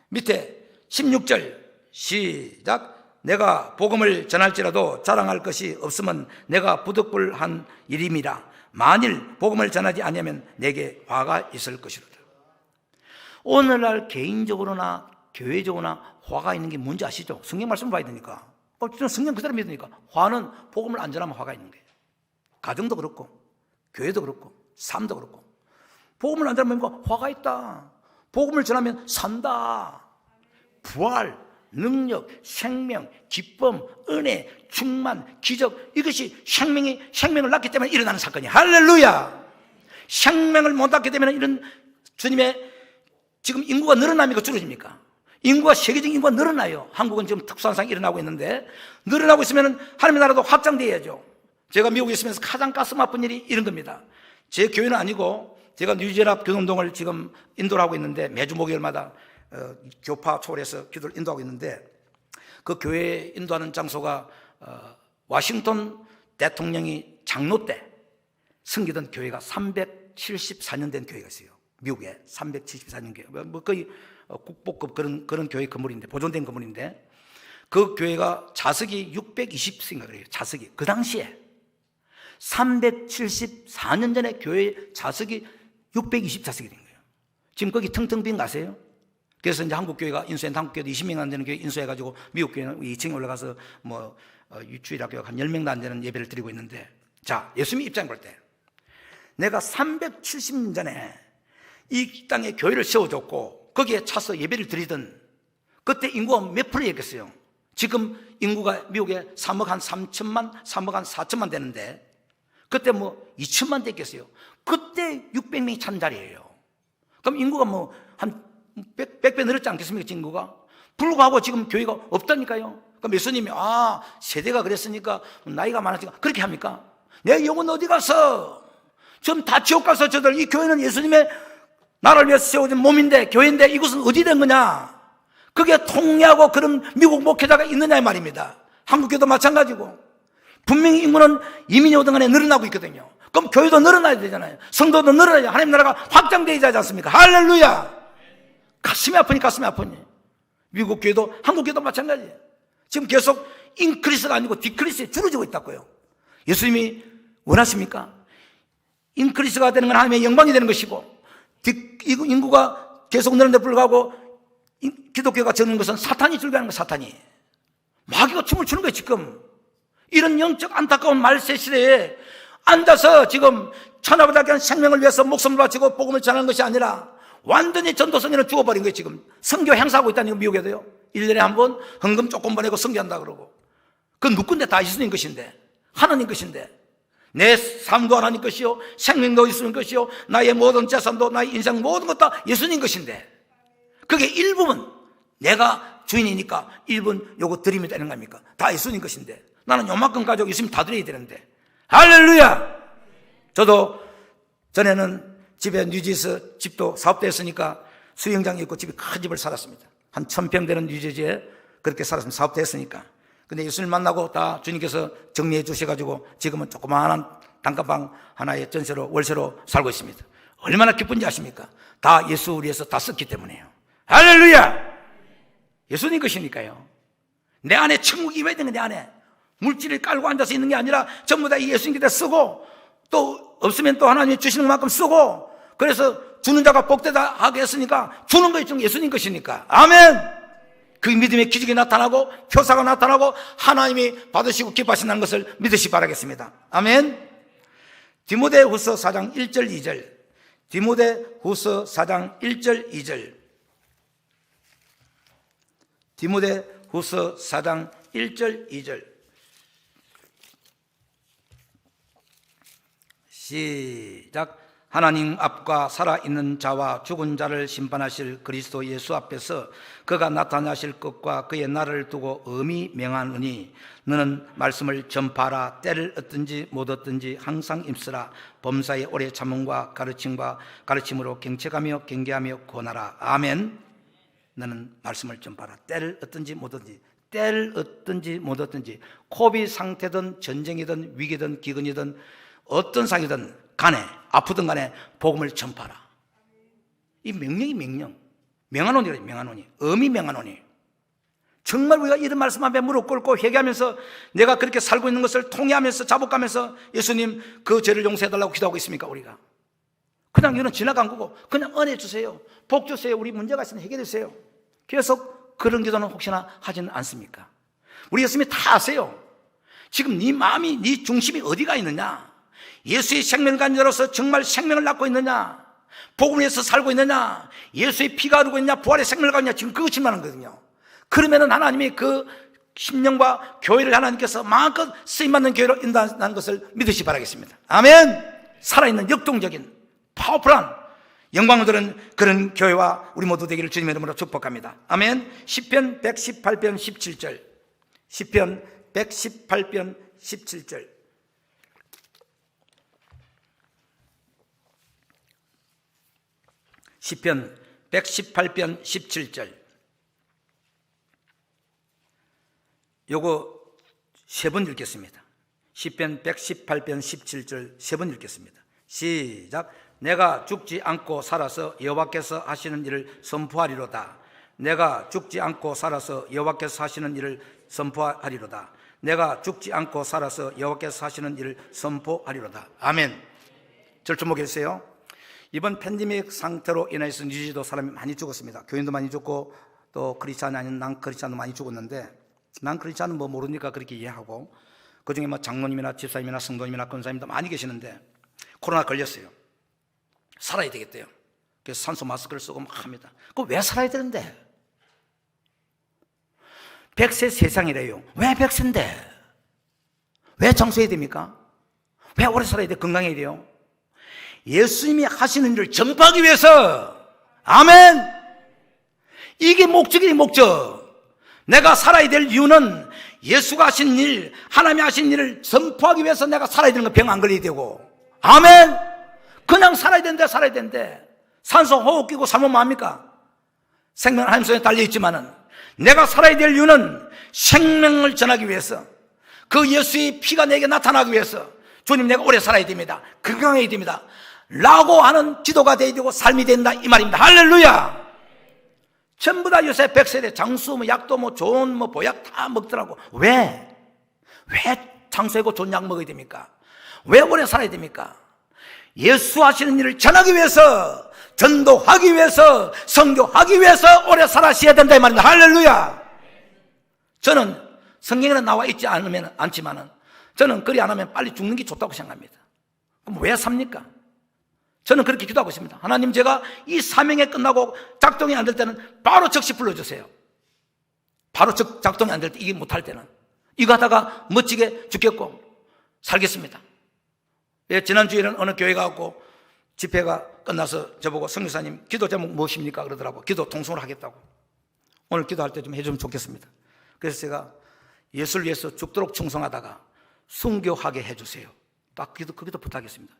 밑에 16절 시작. 내가 복음을 전할지라도 자랑할 것이 없으면 내가 부득불한 일임이라. 만일 복음을 전하지 않으면 내게 화가 있을 것이로다. 오늘날 개인적으로나 교회적으로나 화가 있는 게 뭔지 아시죠? 성경 말씀을 봐야 되니까. 저는 성경 그대로 믿으니까. 화는 복음을 안 전하면 화가 있는 거예요. 가정도 그렇고 교회도 그렇고 삶도 그렇고. 복음을 안 전하면 화가 있다. 복음을 전하면 산다. 부활, 능력, 생명, 기쁨, 은혜, 충만, 기적, 이것이 생명을 낳기 때문에 일어나는 사건이야. 할렐루야. 생명을 못 낳게 되면 이런 주님의 지금 인구가 늘어납니까 줄어집니까? 인구가, 세계적인 인구가 늘어나요. 한국은 지금 특수한 상황이 일어나고 있는데 늘어나고 있으면 하나님의 나라도 확장돼야죠. 제가 미국에 있으면서 가장 가슴 아픈 일이 이런 겁니다. 제 교회는 아니고 제가 뉴질랍 교동동을 지금 인도를 하고 있는데 매주 목요일마다 교파 초월해서 기도를 인도하고 있는데 그 교회 인도하는 장소가 워싱턴 대통령이 장로 때 섬기던 교회가 374년 된 교회가 있어요. 미국에 374년 교회, 뭐 거의 국보급 그런 교회 건물인데, 보존된 건물인데 그 교회가 자석이 620인가 그래요. 자석이 그 당시에 374년 전에 교회 자석이 620자석이 된 거예요. 지금 거기 텅텅 빈 거 아세요? 그래서 이제 한국교회가 인수했는데 한국교회도 20명 안 되는 교회 인수해가지고 미국교회는 2층에 올라가서 뭐 주일학교가 한 10명도 안 되는 예배를 드리고 있는데, 자, 예수님 입장에 볼 때 내가 370년 전에 이 땅에 교회를 세워줬고 거기에 차서 예배를 드리던 그때 인구가 몇 프로였겠어요? 지금 인구가 미국에 3억 한 3천만, 3억 한 4천만 되는데 그때 뭐 2천만 됐겠어요? 그때 600명이 찬 자리예요. 그럼 인구가 뭐 한 100배 늘었지 않겠습니까? 인구가. 불구하고 지금 교회가 없다니까요. 그럼 예수님이 세대가 그랬으니까 나이가 많았으니까 그렇게 합니까? 내 영혼 어디 가서? 지금 다 지옥 가서 저들, 이 교회는 예수님의 나라를 위해서 세워진 몸인데, 교회인데 이곳은 어디 된 거냐? 그게 통례하고 그런 미국 목회자가 있느냐 이 말입니다. 한국교도 마찬가지고. 분명히 인구는 이민이 오던 간에 늘어나고 있거든요. 그럼 교회도 늘어나야 되잖아요. 성도도 늘어나야 하나님 나라가 확장되어야 하지 않습니까? 할렐루야. 가슴이 아프니 미국 교회도 한국 교회도 마찬가지예요. 지금 계속 인크리스가 아니고 디크리스에 줄어지고 있다고요. 예수님이 원하십니까? 인크리스가 되는 건 하나님의 영광이 되는 것이고, 인구가 계속 늘어나는데 불구하고 기독교가 적는 것은 사탄이 즐겨하는 거예요. 사탄이. 마귀가 춤을 추는 거예요. 지금 이런 영적 안타까운 말세 시대에 앉아서 지금 천하보다 귀한 생명을 위해서 목숨을 바치고 복음을 전하는 것이 아니라 완전히 전도성인을 죽어버린 거예요. 지금 선교 행사하고 있다는 거 미국에도요. 1년에 한 번 헌금 조금 보내고 선교한다 그러고. 그건 누군데? 다 예수님 것인데, 하나님 것인데, 내 삶도 하나님 것이요 생명도 예수님 것이요 나의 모든 재산도 나의 인생 모든 것 다 예수님 것인데, 그게 일부분 내가 주인이니까 일부분 요거 드리면 되는 겁니까? 다 예수님 것인데 나는 요만큼 가지고 예수님 다 드려야 되는데. 할렐루야. 저도 전에는 집에 뉴지에서 집도 사업도 했으니까 수영장이 있고 집에 큰 집을 살았습니다. 한 1000평 되는 뉴저지에 그렇게 살았습니다. 사업도 했으니까. 근데 예수님 만나고 다 주님께서 정리해 주셔가지고 지금은 조그마한 단칸방 하나의 전세로 월세로 살고 있습니다. 얼마나 기쁜지 아십니까? 다 예수 위해서 다 썼기 때문에요. 할렐루야. 예수님 것이니까요. 내 안에 천국이 왜 되는 내 안에 물질을 깔고 앉아서 있는 게 아니라 전부 다 예수님께 쓰고, 또 없으면 또 하나님이 주시는 만큼 쓰고, 그래서 주는 자가 복되다 하게 했으니까 주는 것이 좀 예수님 것이니까. 아멘. 그 믿음의 기적이 나타나고 표사가 나타나고 하나님이 받으시고 기뻐하신다는 것을 믿으시 바라겠습니다. 아멘. 디모데후서 4장 1절 2절. 디모데후서 4장 1절 2절. 디모데후서 4장 1절 2절. 시작. 하나님 앞과 살아있는 자와 죽은 자를 심판하실 그리스도 예수 앞에서 그가 나타나실 것과 그의 날을 두고 엄히 명하노니 너는 말씀을 전파하라. 때를 얻든지 못 얻든지 항상 힘쓰라. 범사의 오래 참음과 가르침으로 경책하며 경계하며 권하라. 아멘. 너는 말씀을 전파하라. 때를 얻든지 못 얻든지, 때를 얻든지 못 얻든지, 코비 상태든 전쟁이든 위기든 기근이든 어떤 상이든 간에 아프든 간에 복음을 전파하라. 이 명령이 명하노니라. 명하노니, 엄히 명하노니. 정말 우리가 이런 말씀 앞에 무릎 꿇고 회개하면서 내가 그렇게 살고 있는 것을 통회하면서 자복하면서 예수님 그 죄를 용서해달라고 기도하고 있습니까? 우리가 그냥 이건 지나간 거고 그냥 은혜 주세요, 복 주세요, 우리 문제가 있으면 해결해 주세요, 계속 그런 기도는 혹시나 하지는 않습니까? 우리 예수님이 다 아세요. 지금 네 마음이, 네 중심이 어디가 있느냐, 예수의 생명을 가진 자로서 정말 생명을 낳고 있느냐, 복음을 위해서 살고 있느냐, 예수의 피가 흐르고 있느냐, 부활의 생명을 가지고 있느냐, 지금 그거 질문하거든요. 그러면은 하나님이 그 심령과 교회를 하나님께서 마음껏 쓰임받는 교회로 인도한다는 것을 믿으시 바라겠습니다. 아멘. 살아있는 역동적인 파워풀한 영광을 드는 그런 교회와 우리 모두 되기를 주님의 이름으로 축복합니다. 아멘. 시편 118편 17절. 시편 118편 17절. 시편 118편 17절. 요거 세 번 읽겠습니다. 시편 118편 17절 세 번 읽겠습니다. 시작. 내가 죽지 않고 살아서 여호와께서 하시는 일을 선포하리로다. 내가 죽지 않고 살아서 여호와께서 하시는 일을 선포하리로다. 내가 죽지 않고 살아서 여호와께서 하시는 일을 선포하리로다. 아멘. 절 주목해 주세요. 이번 팬데믹 상태로 인해서 뉴지도 사람이 많이 죽었습니다. 교인도 많이 죽고 또 크리스찬이 아닌 난 크리스찬도 많이 죽었는데, 난 크리스찬은 뭐 모르니까 그렇게 이해하고, 그 중에 뭐 장로님이나 집사님이나 성도님이나 권사님도 많이 계시는데 코로나 걸렸어요. 살아야 되겠대요. 그래서 산소 마스크를 쓰고 막 합니다. 그거 왜 살아야 되는데? 100세 세상이래요. 왜 100세인데? 왜 장수해야 됩니까? 왜 오래 살아야 돼? 건강해야 돼요? 예수님이 하시는 일을 전파하기 위해서. 아멘. 이게 목적이에요. 목적. 내가 살아야 될 이유는 예수가 하신 일, 하나님이 하신 일을 선포하기 위해서 내가 살아야 되는 거, 병 안 걸려야 되고. 아멘. 그냥 살아야 되는데 산소 호흡 끼고 살면 뭐합니까? 생명은 하나님 손에 달려있지만은 내가 살아야 될 이유는 생명을 전하기 위해서, 그 예수의 피가 내게 나타나기 위해서, 주님 내가 오래 살아야 됩니다, 건강해야 됩니다 라고 하는 기도가 돼야 되고 삶이 된다, 이 말입니다. 할렐루야. 전부 다 요새 100세대 장수, 뭐 약도 뭐 좋은 뭐 보약 다 먹더라고. 왜 장수하고 좋은 약 먹어야 됩니까? 왜 오래 살아야 됩니까? 예수 하시는 일을 전하기 위해서, 전도하기 위해서, 선교하기 위해서 오래 살아셔야 된다 이 말입니다. 할렐루야. 저는 성경에는 나와 있지 않지만은 저는 그리 안 하면 빨리 죽는 게 좋다고 생각합니다. 그럼 왜 삽니까? 저는 그렇게 기도하고 있습니다. 하나님, 제가 이 사명이 끝나고 작동이 안 될 때는 바로 즉시 불러주세요. 바로 작동이 안 될 때, 이게 못할 때는 이거 하다가 멋지게 죽겠고 살겠습니다. 예, 지난주에는 어느 교회 가고 집회가 끝나서 저보고 성교사님 기도 제목 무엇입니까? 그러더라고. 기도 통성으로 하겠다고. 오늘 기도할 때 좀 해주면 좋겠습니다. 그래서 제가 예수를 위해서 죽도록 충성하다가 순교하게 해주세요. 딱 그 기도 부탁했습니다.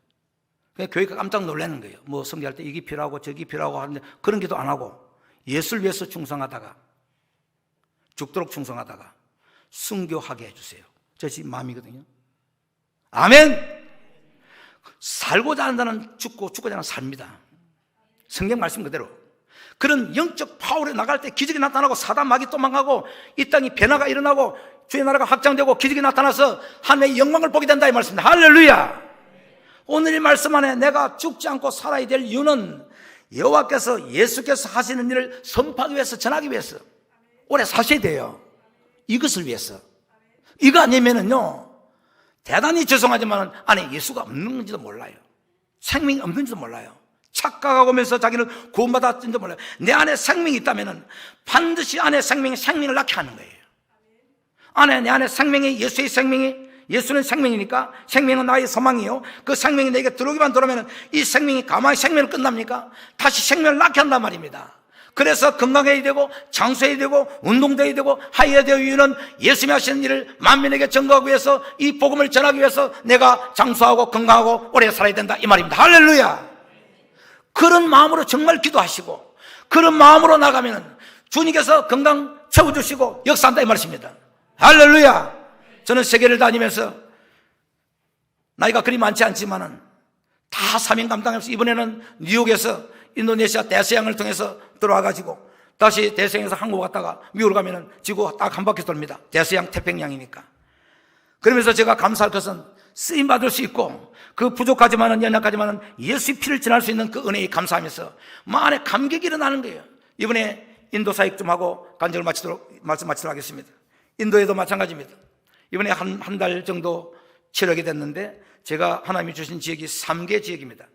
교회가 깜짝 놀라는 거예요. 뭐 성교할 때 이게 필요하고 저기 필요하고 하는데 그런 기도 안 하고 예수를 위해서 충성하다가 죽도록 충성하다가 순교하게 해주세요. 저 지금 마음이거든요. 아멘! 살고자 한다는 죽고 죽고자 하는 삽니다. 성경 말씀 그대로. 그런 영적 파워에 나갈 때 기적이 나타나고 사단 마귀 도망가고 이 땅이 변화가 일어나고 주의 나라가 확장되고 기적이 나타나서 하나님의 영광을 보게 된다 이 말씀입니다. 할렐루야! 오늘 이 말씀 안에 내가 죽지 않고 살아야 될 이유는 여호와께서 예수께서 하시는 일을 선포하기 위해서, 전하기 위해서 오래 사셔야 돼요. 이것을 위해서. 이거 아니면은요, 대단히 죄송하지만 안에 예수가 없는 건지도 몰라요. 생명이 없는지도 몰라요. 착각하고 오면서 자기는 구원받았는지도 몰라요. 내 안에 생명이 있다면은 반드시 안에 생명을 낳게 하는 거예요. 내 안에 생명이, 예수의 생명이, 예수는 생명이니까 생명은 나의 소망이요. 그 생명이 내게 들어오기만 들어오면 이 생명이 가만히 생명을 끝납니까? 다시 생명을 낳게 한단 말입니다. 그래서 건강해야 되고 장수해야 되고 운동도 해야 되고 하여야 될 이유는 예수님이 하시는 일을 만민에게 전가하기 위해서, 이 복음을 전하기 위해서 내가 장수하고 건강하고 오래 살아야 된다 이 말입니다. 할렐루야! 그런 마음으로 정말 기도하시고 그런 마음으로 나가면 주님께서 건강 채워주시고 역사한다 이 말씀입니다. 할렐루야! 저는 세계를 다니면서 나이가 그리 많지 않지만은 다 사명 감당하면서 이번에는 뉴욕에서 인도네시아 대서양을 통해서 들어와가지고 다시 대서양에서 한국 갔다가 미국으로 가면은 지구 딱 한 바퀴 돕니다. 대서양 태평양이니까. 그러면서 제가 감사할 것은 쓰임 받을 수 있고 그 부족하지만은 연약하지만은 예수의 피를 전할 수 있는 그 은혜에 감사하면서 마음에 감격이 일어나는 거예요. 이번에 인도 사역 좀 하고 간증을 말씀 마치도록 하겠습니다. 인도에도 마찬가지입니다. 이번에 한 달 정도 치르게 됐는데 제가 하나님이 주신 지역이 3개 지역입니다.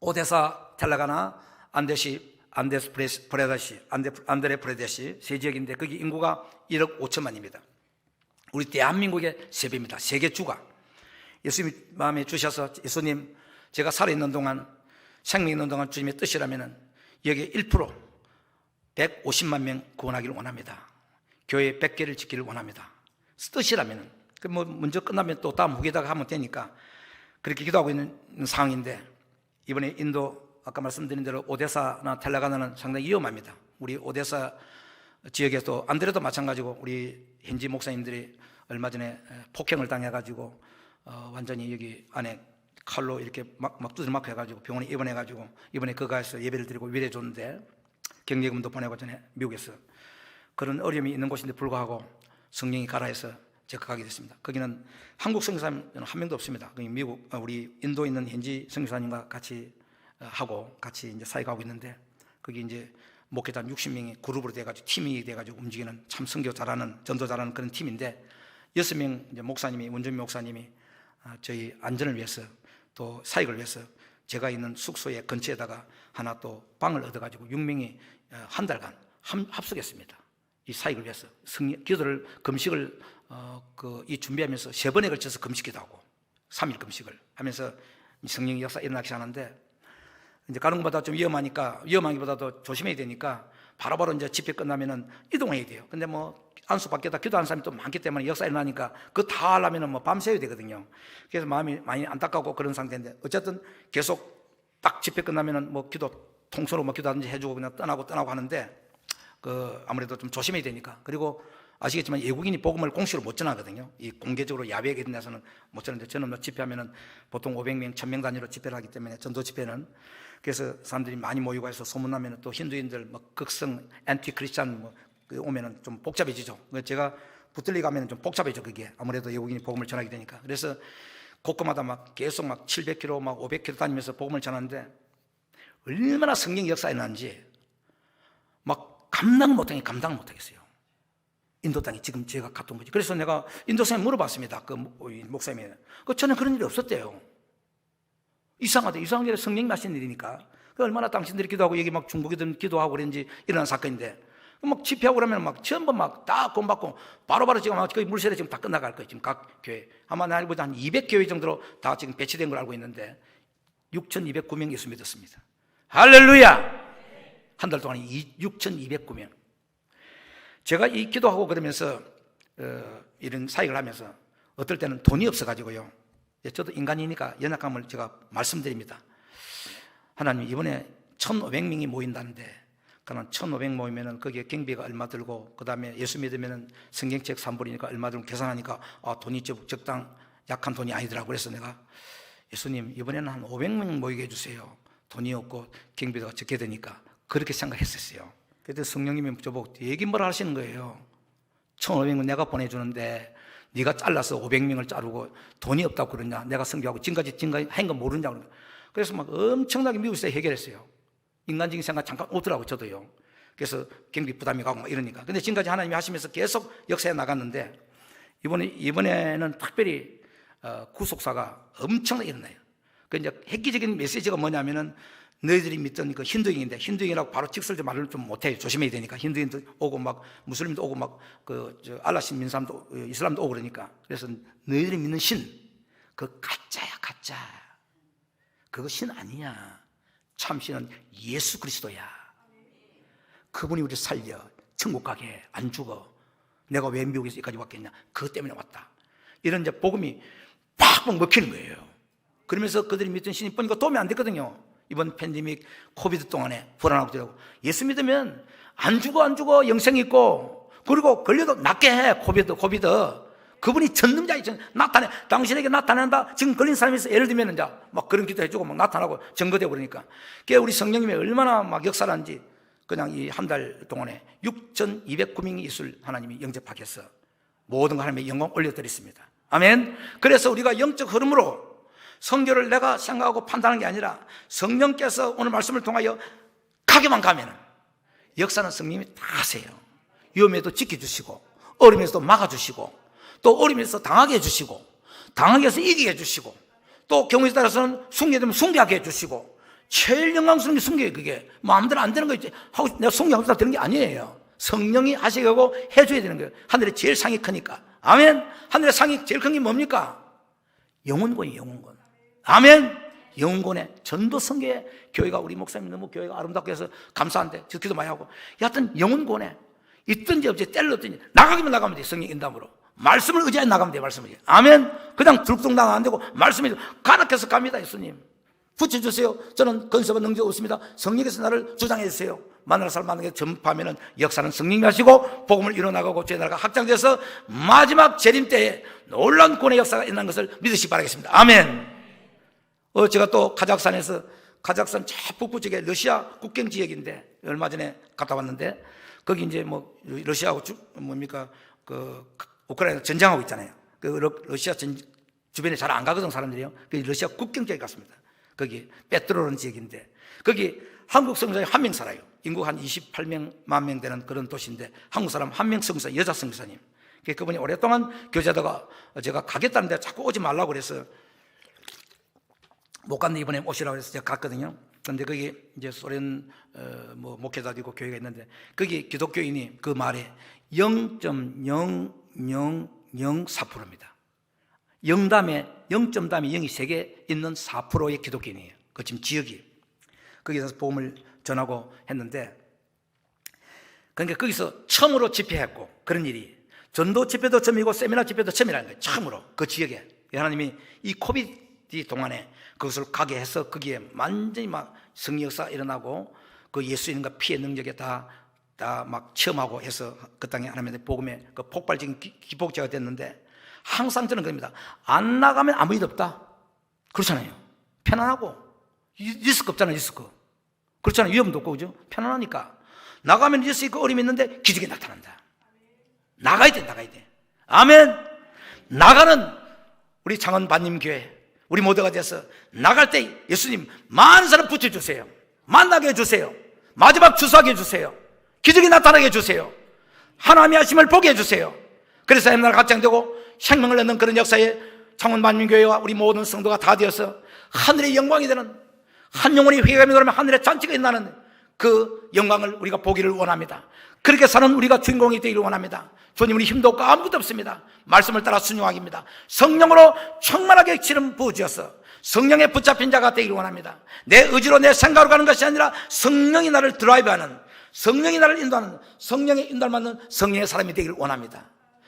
오데사, 텔라가나, 안드레 프레데시 세 지역인데 거기 인구가 1억 5천만입니다. 우리 대한민국의 3배입니다. 세계 주가. 예수님이 마음에 주셔서, 예수님, 제가 살아있는 동안, 생명 있는 동안 주님의 뜻이라면 여기에 1% 150만 명 구원하기를 원합니다. 교회 100개를 짓기를 원합니다. 뜻이라면, 먼저 끝나면 또 다음 후기다가 하면 되니까 그렇게 기도하고 있는 상황인데, 이번에 인도 아까 말씀드린 대로 오데사나 텔라가나는 상당히 위험합니다. 우리 오데사 지역에서 안드레도 마찬가지고 우리 현지 목사님들이 얼마 전에 폭행을 당해가지고 완전히 여기 안에 칼로 이렇게 막 두드려 맞고 해가지고 병원에 입원해가지고 이번에 그 가서 예배를 드리고 위로해 줬는데 경제금도 보내고 전에 미국에서 그런 어려움이 있는 곳인데 불구하고 성령이 가라 해서 제가 가게 됐습니다. 거기는 한국 선교사님 한 명도 없습니다. 미국, 우리 인도에 있는 현지 선교사님과 같이 하고 같이 이제 사역하고 있는데 거기 이제 목회자 60명이 그룹으로 돼가지고 팀이 돼가지고 움직이는 참 선교 잘하는, 전도 잘하는 그런 팀인데 6명 이제 목사님이, 원주민 목사님이 저희 안전을 위해서 또 사역을 위해서 제가 있는 숙소의 근처에다가 하나 또 방을 얻어가지고 6명이 한 달간 합숙했습니다. 이 사역을 위해서 기도를, 금식을 이 준비하면서 3번에 걸쳐서 금식기도 하고 3일 금식을 하면서 성령의 역사 일어나기 시작하는데 이제 가는 것보다 좀 위험하기보다도 조심해야 되니까 바로바로 이제 집회 끝나면은 이동해야 돼요. 근데 뭐 안수 받겠다 기도하는 사람이 또 많기 때문에 역사 일어나니까 그거 다 하려면은 뭐 밤새야 되거든요. 그래서 마음이 많이 안타깝고 그런 상태인데 어쨌든 계속 딱 집회 끝나면은 뭐 기도 통소로 뭐 기도하든지 해주고 그냥 떠나고 하는데 아무래도 좀 조심해야 되니까. 그리고 아시겠지만 외국인이 복음을 공식으로 못 전하거든요. 이 공개적으로 야외에 있는 데서는 못 전하는데 저는 뭐 집회하면은 보통 500명, 1000명 단위로 집회를 하기 때문에 전도 집회는 그래서 사람들이 많이 모이고 해서 소문나면 또 힌두인들 뭐 극성 엔티 크리스찬 뭐 오면은 좀 복잡해지죠. 제가 붙들리 가면은 좀 복잡해져 그게 아무래도 외국인이 복음을 전하게 되니까. 그래서 곳곳마다 막 계속 막 700km 막 500km 다니면서 복음을 전하는데 얼마나 성령 역사에 났는지 막 감당 못하겠어요. 인도 땅에 지금 제가 갔던 거지. 그래서 내가 인도 사람에 물어봤습니다. 그 목사님이. 저는 그런 일이 없었대요. 이상하대. 이상하게 성령이 하신 일이니까. 얼마나 당신들이 기도하고 여기 막 중국이든 기도하고 그런지 일어난 사건인데, 막 집회하고 그러면 막 전부 막 다 구원받고 바로바로 지금 거의 물세례 지금 다 끝나갈 거예요. 지금 각 교회. 아마 나 알고 한 200교회 정도로 다 지금 배치된 걸 알고 있는데 6,209명 예수 믿었습니다. 할렐루야! 한 달 동안에 6,209명. 제가 이 기도하고 그러면서 이런 사역을 하면서 어떨 때는 돈이 없어가지고요. 저도 인간이니까 연약함을 제가 말씀드립니다. 하나님, 이번에 1,500명이 모인다는데, 그러면 1,500 모이면은 거기에 경비가 얼마 들고, 그 다음에 예수 믿으면은 성경책 3불이니까 얼마 들고 계산하니까 돈이 적당 약한 돈이 아니더라고. 그래서 내가 예수님, 이번에는 한 500명 모이게 해주세요. 돈이 없고 경비가 적게 되니까. 그렇게 생각했었어요. 그때 성령님이 저보고 얘기 뭐라 하시는 거예요. 1,500명 내가 보내주는데 네가 잘라서 500명을 자르고 돈이 없다고 그러냐. 내가 성교하고 지금까지 한 거 모르냐고. 그래서 막 엄청나게 미국에서 해결했어요. 인간적인 생각 잠깐 오더라고. 저도요. 그래서 경비 부담이 가고 막 이러니까. 근데 지금까지 하나님이 하시면서 계속 역사에 나갔는데, 이번에는 특별히 구속사가 엄청나게 일어나요. 그 이제 획기적인 메시지가 뭐냐면은, 너희들이 믿던 그 힌두인인데, 힌두인이라고 바로 직설적 말을 좀 못해요. 조심해야 되니까. 힌두인도 오고 막 무슬림도 오고 막 알라신 믿는 사람도 이슬람도 오고 그러니까. 그래서 너희들이 믿는 신, 그 가짜야, 가짜. 그거 신 아니냐. 참 신은 예수 그리스도야. 그분이 우리 살려 천국 가게 안 죽어. 내가 왜 미국에서 여기까지 왔겠냐. 그것 때문에 왔다. 이런 이제 복음이 팍팍 먹히는 거예요. 그러면서 그들이 믿던 신이 보니까 도움이 안 됐거든요. 이번 팬데믹 코비드 동안에 불안하고 그러고, 예수 믿으면 안 죽어 영생이 있고, 그리고 걸려도 낫게 해. 코비드 그분이 전능자이 나타내. 당신에게 나타낸다. 지금 걸린 사람이 있어. 예를 들면 이제 막 그런 기도 해주고 막 나타나고 증거되고 그러니까. 그게 우리 성령님이 얼마나 막 역사를 한지, 그냥 이 한 달 동안에 6,209명의 예수를 하나님이 영접하게 해서 모든 거 하나님의 영광 올려드렸습니다. 아멘. 그래서 우리가 영적 흐름으로 성경을 내가 생각하고 판단하는 게 아니라 성령께서 오늘 말씀을 통하여 가게만 가면 역사는 성령님이 다 하세요. 위험에도 지켜주시고, 어려움에서도 막아주시고, 또 어려움에서 당하게 해주시고, 당하게 해서 이기게 해주시고, 또 경우에 따라서는 숭배되면 숭배하게 해주시고, 제일 영광스러운 게 숭배예요. 그게 마음대로 안 되는 거 있지. 하고 내가 숭배하고 싶다 되는 게 아니에요. 성령이 하시게 하고 해줘야 되는 거예요. 하늘의 제일 상이 크니까. 아멘. 하늘의 상이 제일 큰 게 뭡니까? 영혼권이에요. 영혼권. 아멘. 영혼권에 전도 성교에 교회가, 우리 목사님 너무 교회가 아름답게 해서 감사한데 저 기도 많이 하고, 여하튼 영혼권에 있든지 없든지 때렸든지 나가면 돼. 성령 인담으로 말씀을 의지해 나가면 돼. 말씀을 의지해. 아멘. 그냥 들쑥나가 안 되고 말씀이 가득해서 갑니다. 예수님 붙여주세요. 저는 건설과 능력 없습니다. 성령께서 나를 주장해 주세요. 만날 사람 만나게 전파하면 역사는 성령이 하시고 복음을 이뤄나가고 죄의 나라가 확장돼서 마지막 재림 때에 놀라운 구원의 역사가 일어난 것을 믿으시기 바라겠습니다. 아멘. 제가 또 카자흐스탄 저 북부 쪽에 러시아 국경 지역인데 얼마 전에 갔다 왔는데, 거기 이제 뭐 러시아하고 우크라이나 전쟁하고 있잖아요. 러시아 주변에 잘 안 가거든 사람들이요. 러시아 국경 지역에 갔습니다. 거기 페트로라는 지역인데, 거기 한국 선교사님 한 명 살아요. 인구 한 28만 명 되는 그런 도시인데, 한국 사람 한 명 선교사, 여자 선교사님. 그분이 오랫동안 교제하다가 제가 가겠다는데 자꾸 오지 말라고 그래서 못 갔는데 이번에 오시라고 해서 제가 갔거든요. 그런데 거기 이제 소련 목회자도 교회가 있는데, 거기 기독교인이 그 말에 0.0004%입니다. 0점 다음에 0이 3개 있는 4%의 기독교인이에요. 그 지금 지역이. 거기서 복음을 전하고 했는데, 그러니까 거기서 처음으로 집회했고, 그런 일이 전도 집회도 처음이고 세미나 집회도 처음이라는 거예요. 처음으로 그 지역에 하나님이 이 코비드 동안에 그것을 가게 해서 거기에 완전히 막 성령 역사 일어나고, 그 예수님과 피의 능력에 다 막 체험하고 해서 그 땅에 하나님의 복음의 그 폭발적인 기복제가 됐는데, 항상 저는 그럽니다. 안 나가면 아무 일 없다. 그렇잖아요. 편안하고 리스크 없잖아요. 리스크. 그렇잖아요. 위험도 없고, 그죠? 편안하니까. 나가면 리스크 있고 어려움이 있는데 기적이 나타난다. 나가야 돼. 아멘. 나가는 우리 창원반님 교회, 우리 모두가 돼서 나갈 때 예수님 많은 사람 붙여주세요. 만나게 해주세요. 마지막 주소하게 해주세요. 기적이 나타나게 해주세요. 하나님의 하심을 보게 해주세요. 그래서 옛날 확장되고 생명을 얻는 그런 역사에 창원만민교회와 우리 모든 성도가 다 되어서 하늘의 영광이 되는, 한 영혼이 회개하며 그러면 하늘의 잔치가 일어나는 그 영광을 우리가 보기를 원합니다. 그렇게 사는 우리가 주인공이 되기를 원합니다. 주님, 우리 힘도 없고 아무것도 없습니다. 말씀을 따라 순종하기입니다. 성령으로 충만하게 기름 부어주어서 성령에 붙잡힌 자가 되기를 원합니다. 내 의지로 내 생각으로 가는 것이 아니라 성령이 나를 드라이브하는, 성령이 나를 인도하는, 성령의 인도를 받는 성령의 사람이 되기를 원합니다.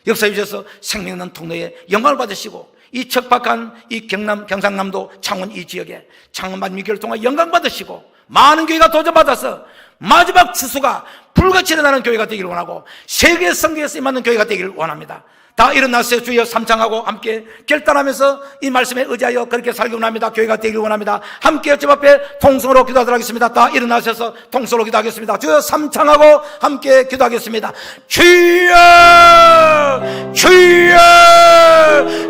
역사해 주셔서 생명 있는 통로에 영광을 받으시고 이 척박한 이 경상남도 창원 이 지역에 창원만민교회를 통해 영광 받으시고 많은 교회가 도전받아서 마지막 추수가 불같이 일어나는 교회가 되기를 원하고 세계 성교에 쓰임받는 교회가 되기를 원합니다. 다 일어나세요. 주여 삼창하고 함께 결단하면서 이 말씀에 의지하여 그렇게 살기 원합니다. 교회가 되기를 원합니다. 함께 집 앞에 통성으로 기도하도록 하겠습니다. 다 일어나셔서 통성으로 기도하겠습니다. 주여 삼창하고 함께 기도하겠습니다. 주여 주여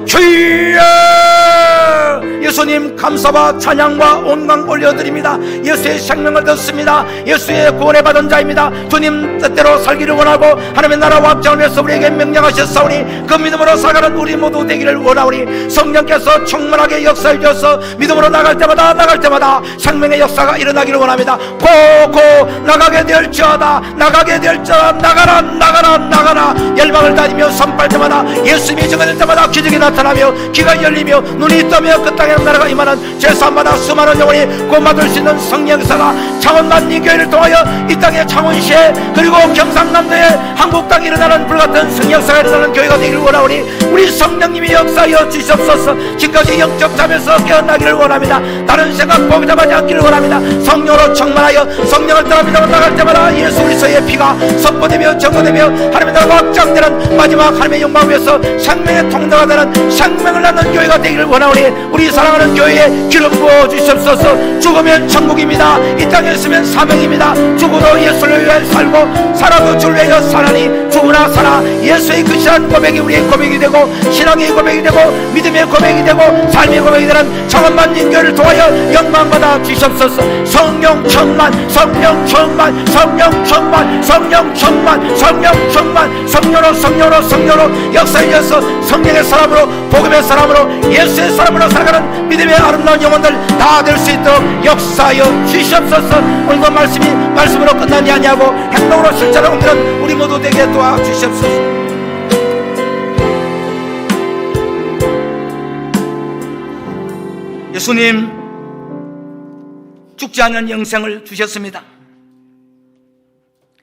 주여, 예수님 감사와 찬양과 온광 올려드립니다. 예수의 생명을 듣습니다. 예수의 구원에 받은 자입니다. 주님 뜻대로 살기를 원하고 하나님의 나라와 확장을 위해서 우리에게 명령하셨사오니 그 믿음으로 살아가는 우리 모두 되기를 원하오니 성령께서 충만하게 역사해 주셔서 믿음으로 나갈 때마다 생명의 역사가 일어나기를 원합니다. 고고 나가게 될지어다, 나가게 될지어다, 나가라 열방을 다니며 선발 때마다 예수님이 증언될 때마다 기적이 나타나며 귀가 열리며 눈이 뜨며 그 땅에 나라가 임하는 제3마다 수많은 영혼이 구원받을 수 있는 성령사가 창원만민교회를 통하여 이 땅의 창원시에 그리고 경상남도에 한국 땅에 일어나는 불같은 성령사가 일어나는 교회가 되기를 원하오니 우리 성령님이 역사하여 주시옵소서. 지금까지 영적 잠에서 깨어나기를 원합니다. 다른 생각 보기 잡하지 않기를 원합니다. 성령으로 충만하여 성령을 따라 믿어 나갈 때마다 예수 그리스도의 피가 선포되며 정거되며 하나님의 나라가 확장되는 마지막 하나님의 영광 위에서 생명의 통로가 되는 생명을 낳는 교회가 되기를 원하오니 우리 사랑하는 교회에 기름 부어 주시옵소서. 죽으면 천국입니다. 이 땅에 있으면 사명입니다. 죽어도 예수를 위해 살고 살아도 주를 위하여 살아니 죽으나 살아 예수의 그 신한 고백이 우리의 고백이 되고 신앙의 고백이 되고 믿음의 고백이 되고 삶의 고백이 되는 창원만민교회를 통하여 영광받아 주시옵소서. 성령 충만, 성령 충만, 성령 충만, 성령 충만, 성령 충만, 성령으로 역사에 이어서 성령의 사람으로 복음의 사람으로 예수의 사람으로 살아가는 믿음의 아름다운 영혼들 다 될 수 있도록 역사하여 주시옵소서. 오늘도 말씀이 말씀으로 끝나지 아니하고 행동으로 실제로 옮기는 우리 모두 되게 도와주시옵소서. 예수님 죽지 않는 영생을 주셨습니다.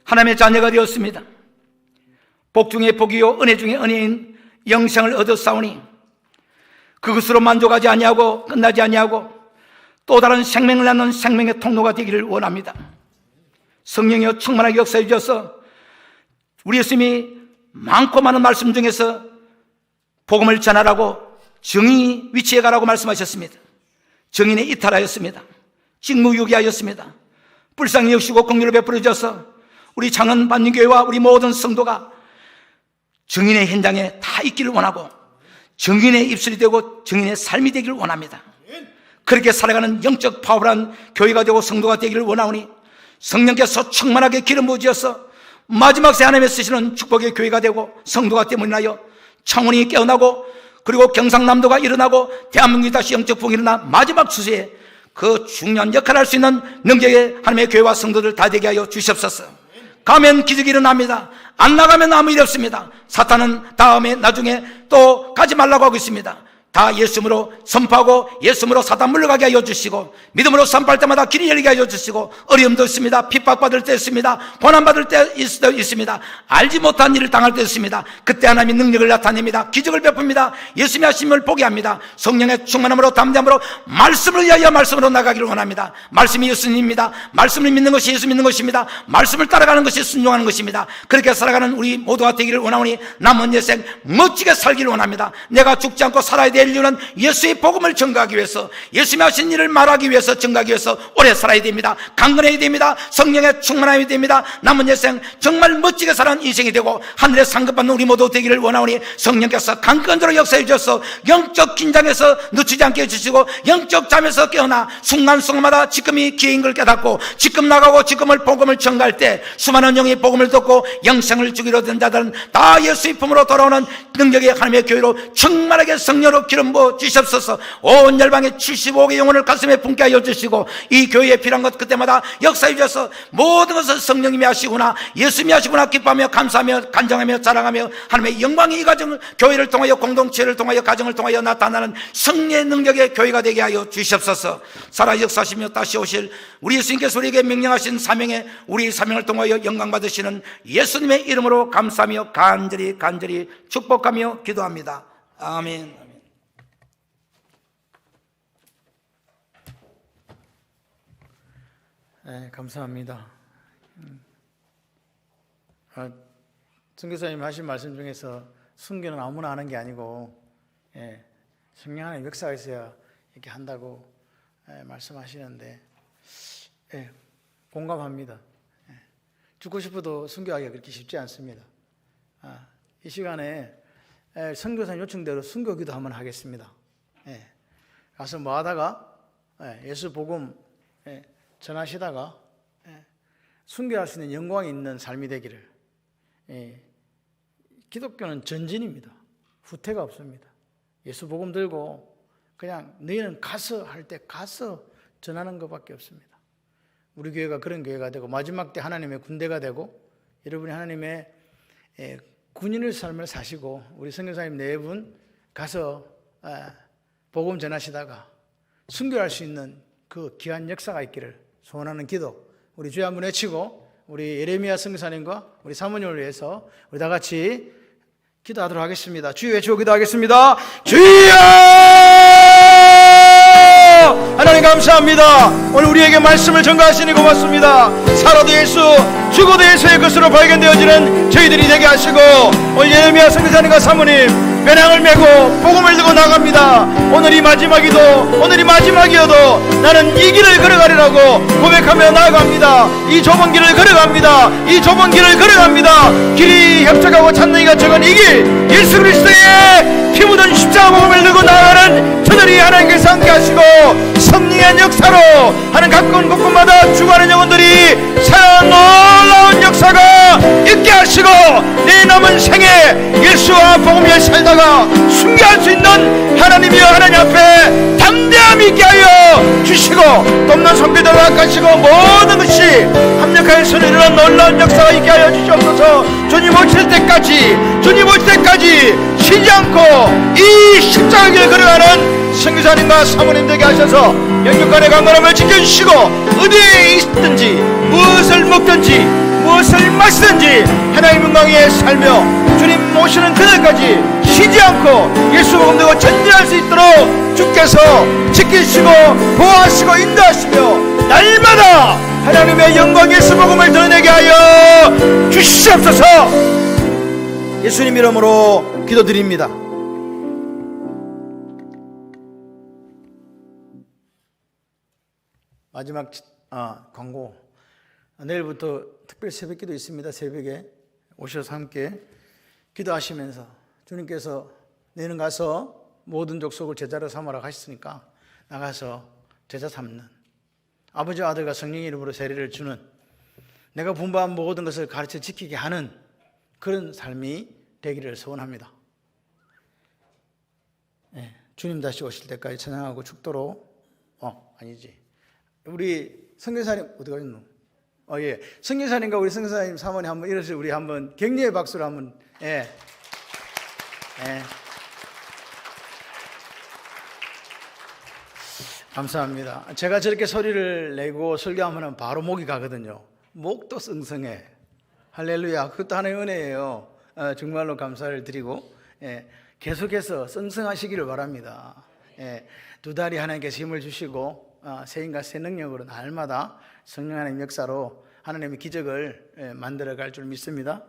하나님의 자녀가 되었습니다. 복 중에 복이요 은혜 중에 은혜인 영생을 얻었사오니 그것으로 만족하지 아니하고 끝나지 아니하고 또 다른 생명을 낳는 생명의 통로가 되기를 원합니다. 성령이여 충만하게 역사해 주셔서 우리 예수님이 많고 많은 말씀 중에서 복음을 전하라고 정의 위치에 가라고 말씀하셨습니다. 정인에 이탈하였습니다. 직무유기하였습니다. 불쌍히 여기시고 긍휼을 베풀어 주셔서 우리 창원만민교회와 우리 모든 성도가 정인의 현장에 다 있기를 원하고 정인의 입술이 되고 정인의 삶이 되기를 원합니다. 그렇게 살아가는 영적 파워한 교회가 되고 성도가 되기를 원하오니 성령께서 충만하게 기름 부으셔서 마지막 새 하나님의 쓰시는 축복의 교회가 되고 성도가 됨을 인하여 창원이 깨어나고 그리고 경상남도가 일어나고 대한민국이 다시 영적 부흥이 일어나 마지막 추세에 그 중요한 역할을 할 수 있는 능력의 하나님의 교회와 성도들 다 되게 하여 주시옵소서. 가면 기적이 일어납니다. 안 나가면 아무 일 없습니다. 사탄은 다음에 나중에 또 가지 말라고 하고 있습니다. 다 예수님으로 선포하고 예수님으로 사단 물러가게 하여 주시고 믿음으로 선포할 때마다 길이 열리게 하여 주시고 어려움도 있습니다. 핍박받을 때 있습니다. 고난받을 때 있습니다. 알지 못한 일을 당할 때 있습니다. 그때 하나님이 능력을 나타냅니다. 기적을 베풉니다. 예수님의 하심을 보게 합니다. 성령의 충만함으로 담대함으로 말씀을 위하여 말씀으로 나가기를 원합니다. 말씀이 예수님입니다. 말씀을 믿는 것이 예수 믿는 것입니다. 말씀을 따라가는 것이 순종하는 것입니다. 그렇게 살아가는 우리 모두가 되기를 원하오니 남은 여생 멋지게 살기를 원합니다. 내가 죽지 않고 살아야 될 인류는 예수의 복음을 전가하기 위해서, 예수님이 하신 일을 말하기 위해서, 전가하기 위해서 오래 살아야 됩니다. 강건해야 됩니다. 성령에 충만해야 됩니다. 남은 여생 정말 멋지게 사는 인생이 되고 하늘에 상급받는 우리 모두 되기를 원하오니 성령께서 강건적으로 역사해 주셔서 영적 긴장에서 늦추지 않게 해주시고 영적 잠에서 깨어나 순간순간마다 지금이 기회인 걸 깨닫고 지금 나가고 지금을 복음을 전가할 때 수많은 영이 복음을 듣고 영생을 주기로 된 자들은 다 예수의 품으로 돌아오는 능력의 하나님의 교회로 충만하게 성령으로 기름 부어 주시옵소서. 온 열방의 75억의 영혼을 가슴에 품게 하여 주시고 이 교회에 필요한 것 그때마다 역사해 주셔서 모든 것을 성령님이 하시구나, 예수님이 하시구나 기뻐하며 감사하며 간정하며 자랑하며 하나님의 영광이 이 가정을, 교회를 통하여, 공동체를 통하여, 가정을 통하여 나타나는 성령의 능력의 교회가 되게 하여 주시옵소서. 살아 역사하시며 다시 오실 우리 예수님께서 우리에게 명령하신 사명에 우리 사명을 통하여 영광 받으시는 예수님의 이름으로 감사하며 간절히 축복하며 기도합니다. 아멘. 네, 감사합니다. 선교사님 하신 말씀 중에서 순교는 아무나 하는 게 아니고 성령 안에 역사가 있어야 이렇게 한다고 말씀하시는데 공감합니다. 죽고 싶어도 순교하기가 그렇게 쉽지 않습니다. 이 시간에 선교사님 요청대로 순교기도 한번 하겠습니다. 가서 뭐 하다가 예수 복음 전하시다가 순교할 수 있는 영광이 있는 삶이 되기를. 기독교는 전진입니다. 후퇴가 없습니다. 예수 복음 들고 그냥 너희는 가서 할 때 가서 전하는 것밖에 없습니다. 우리 교회가 그런 교회가 되고 마지막 때 하나님의 군대가 되고 여러분이 하나님의 군인의 삶을 사시고 우리 선교사님 네 분 가서 복음 전하시다가 순교할 수 있는 그 귀한 역사가 있기를 소원하는 기도 우리 주여 한번 외치고 우리 예레미야 선교사님과 우리 사모님을 위해서 우리 다 같이 기도하도록 하겠습니다. 주여 외치고 기도하겠습니다. 주여! 하나님 감사합니다. 오늘 우리에게 말씀을 전가하시니 고맙습니다. 살아도 예수, 죽어도 예수의 것으로 발견되어지는 저희들이 되게 하시고 오늘 예레미야 선교사님과 사모님 배낭을 메고 복음을 들고 나갑니다. 오늘이 마지막이어도 나는 이 길을 걸어가리라고 고백하며 나아갑니다. 이 좁은 길을 걸어갑니다. 길이 협착하고 찾는 이가 적은 이 길, 예수 그리스도의 피 묻은 십자가 복음을 들고 나아가는 저들이 하나님께서 함께 하시고 성령의 역사로 하는 가까운 곳곳마다 죽어가는 영혼들이 새로운 놀라운 역사가 있게 하시고 내 남은 생에 예수와 복음 위에 살다가 순교할 수 있는 하나님이여 하나님 앞에 담대함 있게 하여 주시고 돕는 손길들을 깎으시고 모든 것이 합력하여 손에 이르는 놀라운 역사가 있게 하여 주시옵소서. 주님 오실 때까지 쉬지 않고 이 십자가 길을 걸어가는 선교사님과 사모님 되게 하셔서 영육간의 강건함을 지켜주시고 어디에 있든지 무엇을 먹든지 무엇을 마시든지 하나님 영광에 살며 주님 오시는 그날까지 쉬지 않고 예수 복음 들고 전진할 수 있도록 주께서 지키시고 보호하시고 인도하시며 날마다 하나님의 영광 예수 복음을 드러내게 하여 주시옵소서. 예수님 이름으로 기도드립니다. 마지막 광고. 내일부터 특별 새벽기도 있습니다. 새벽에 오셔서 함께 기도하시면서 주님께서 너희는 가서 모든 족속을 제자로 삼으라 하셨으니까 나가서 제자 삼는 아버지와 아들과 성령의 이름으로 세례를 주는 내가 분부한 모든 것을 가르쳐 지키게 하는 그런 삶이 되기를 소원합니다. 주님 다시 오실 때까지 찬양하고 축도로 우리 선교사님 어디 가셨노? 선교사님과 우리 선교사님 사모님 한번 일어서 우리 한번 격려의 박수로 한번 감사합니다. 제가 저렇게 소리를 내고 설교하면 바로 목이 가거든요. 목도 성성해. 할렐루야. 그것도 하나의 은혜예요. 정말로 감사를 드리고 계속해서 성성하시기를 바랍니다. 두 다리 하나님께서 힘을 주시고 새 힘과 새 능력으로 날마다 성령 하나님 역사로 하나님의 기적을 만들어갈 줄 믿습니다.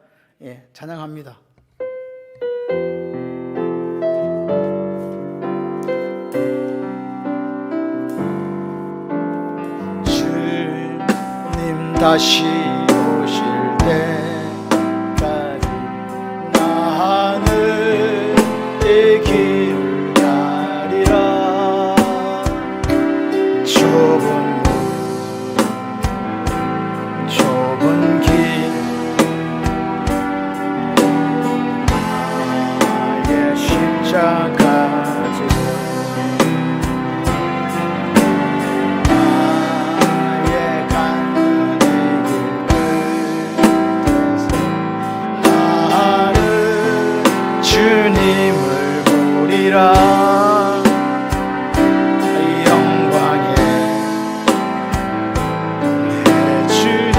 찬양합니다. 다시 오실 때까지 나는 이 길을 가리라. 좁은 길 나의 십자가 지고 나의 가는 이 길 끝에서 나는 주님을 보리라. 영광의 내 주님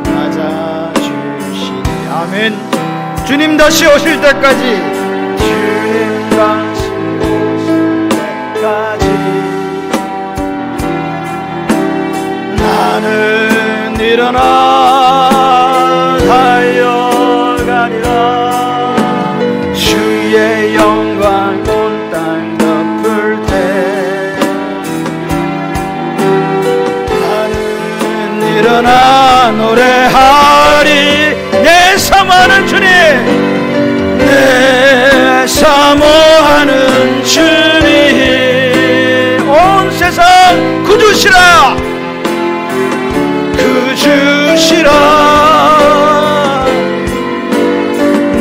맞아주시니. 아멘. 주님 다시 오실 때까지, 주님 다시 오실 때까지 나는 일어나 달려가리라. 주의 영광 온 땅 덮을 때 나는 일어나 노래하리. 내 사모하는 주님, 내 사모하는 주님, 온 세상 구주시라, 구주시라.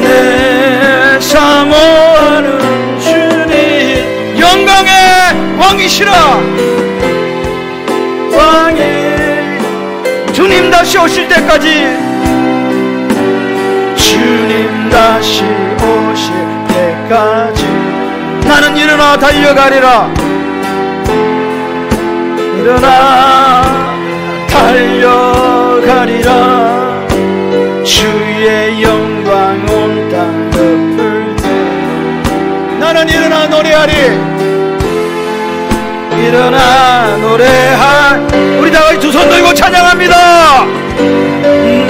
내 사모하는 주님, 영광의 왕이시라. 왕이 주님 다시 오실 때까지, 주님 다시 오실 때까지 나는 일어나 달려가리라. 일어나 달려가리라. 주의 영광 온 땅 덮을 때 나는 일어나 노래하리. 일어나 노래할. 우리 다같이 두 손 들고 찬양합니다.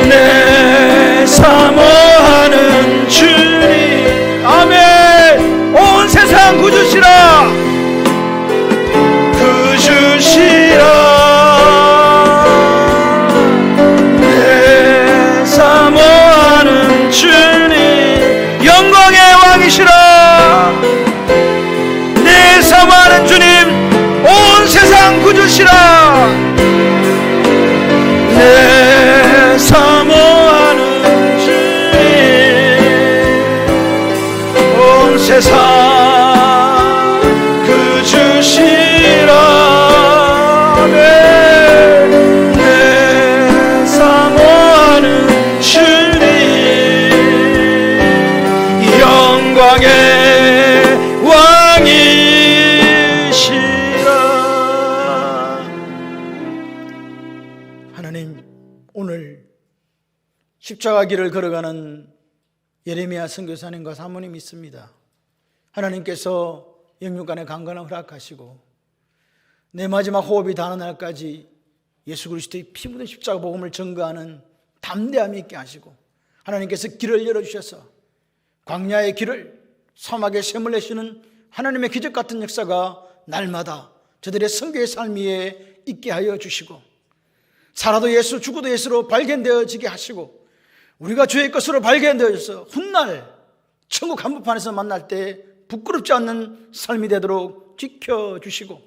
내 사모하는 주님, 아멘. 온 세상 구주시라, 구주시라. 내 사모하는 주님, 영광의 왕이시라. 내 사모하는 주님, 온 세상 구주시라. 내 사모하는 주님, 온 세상 구주시라. 내 사모하는 주님, 영광의 왕이시라. 하나님, 오늘 십자가 길을 걸어가는 예레미야 선교사님과 사모님 있습니다. 하나님께서 영육간의 강건함을 허락하시고 내 마지막 호흡이 닿는 날까지 예수 그리스도의 피 묻은 십자가 복음을 전거하는 담대함이 있게 하시고, 하나님께서 길을 열어주셔서 광야의 길을 사막의 샘을 내시는 하나님의 기적 같은 역사가 날마다 저들의 선교의 삶 위에 있게 하여 주시고, 살아도 예수, 죽어도 예수로 발견되어지게 하시고, 우리가 주의 것으로 발견되어져서 훗날 천국 한복판에서 만날 때 부끄럽지 않는 삶이 되도록 지켜주시고,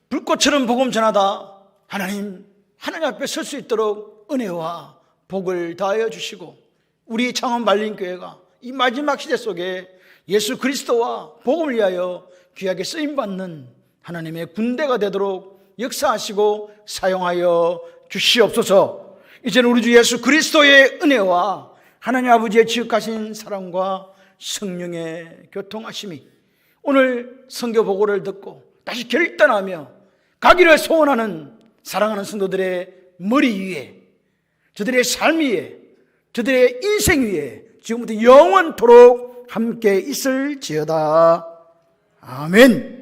불꽃처럼 복음 전하다 하나님 앞에 설 수 있도록 은혜와 복을 다하여 주시고, 우리 창원 말린교회가 이 마지막 시대 속에 예수 그리스도와 복음을 위하여 귀하게 쓰임받는 하나님의 군대가 되도록 역사하시고 사용하여 주시옵소서. 이제는 우리 주 예수 그리스도의 은혜와 하나님 아버지의 지극하신 사랑과 성령의 교통하심이 오늘 선교 보고를 듣고 다시 결단하며 가기를 소원하는 사랑하는 성도들의 머리 위에, 저들의 삶 위에, 저들의 인생 위에 지금부터 영원토록 함께 있을지어다. 아멘.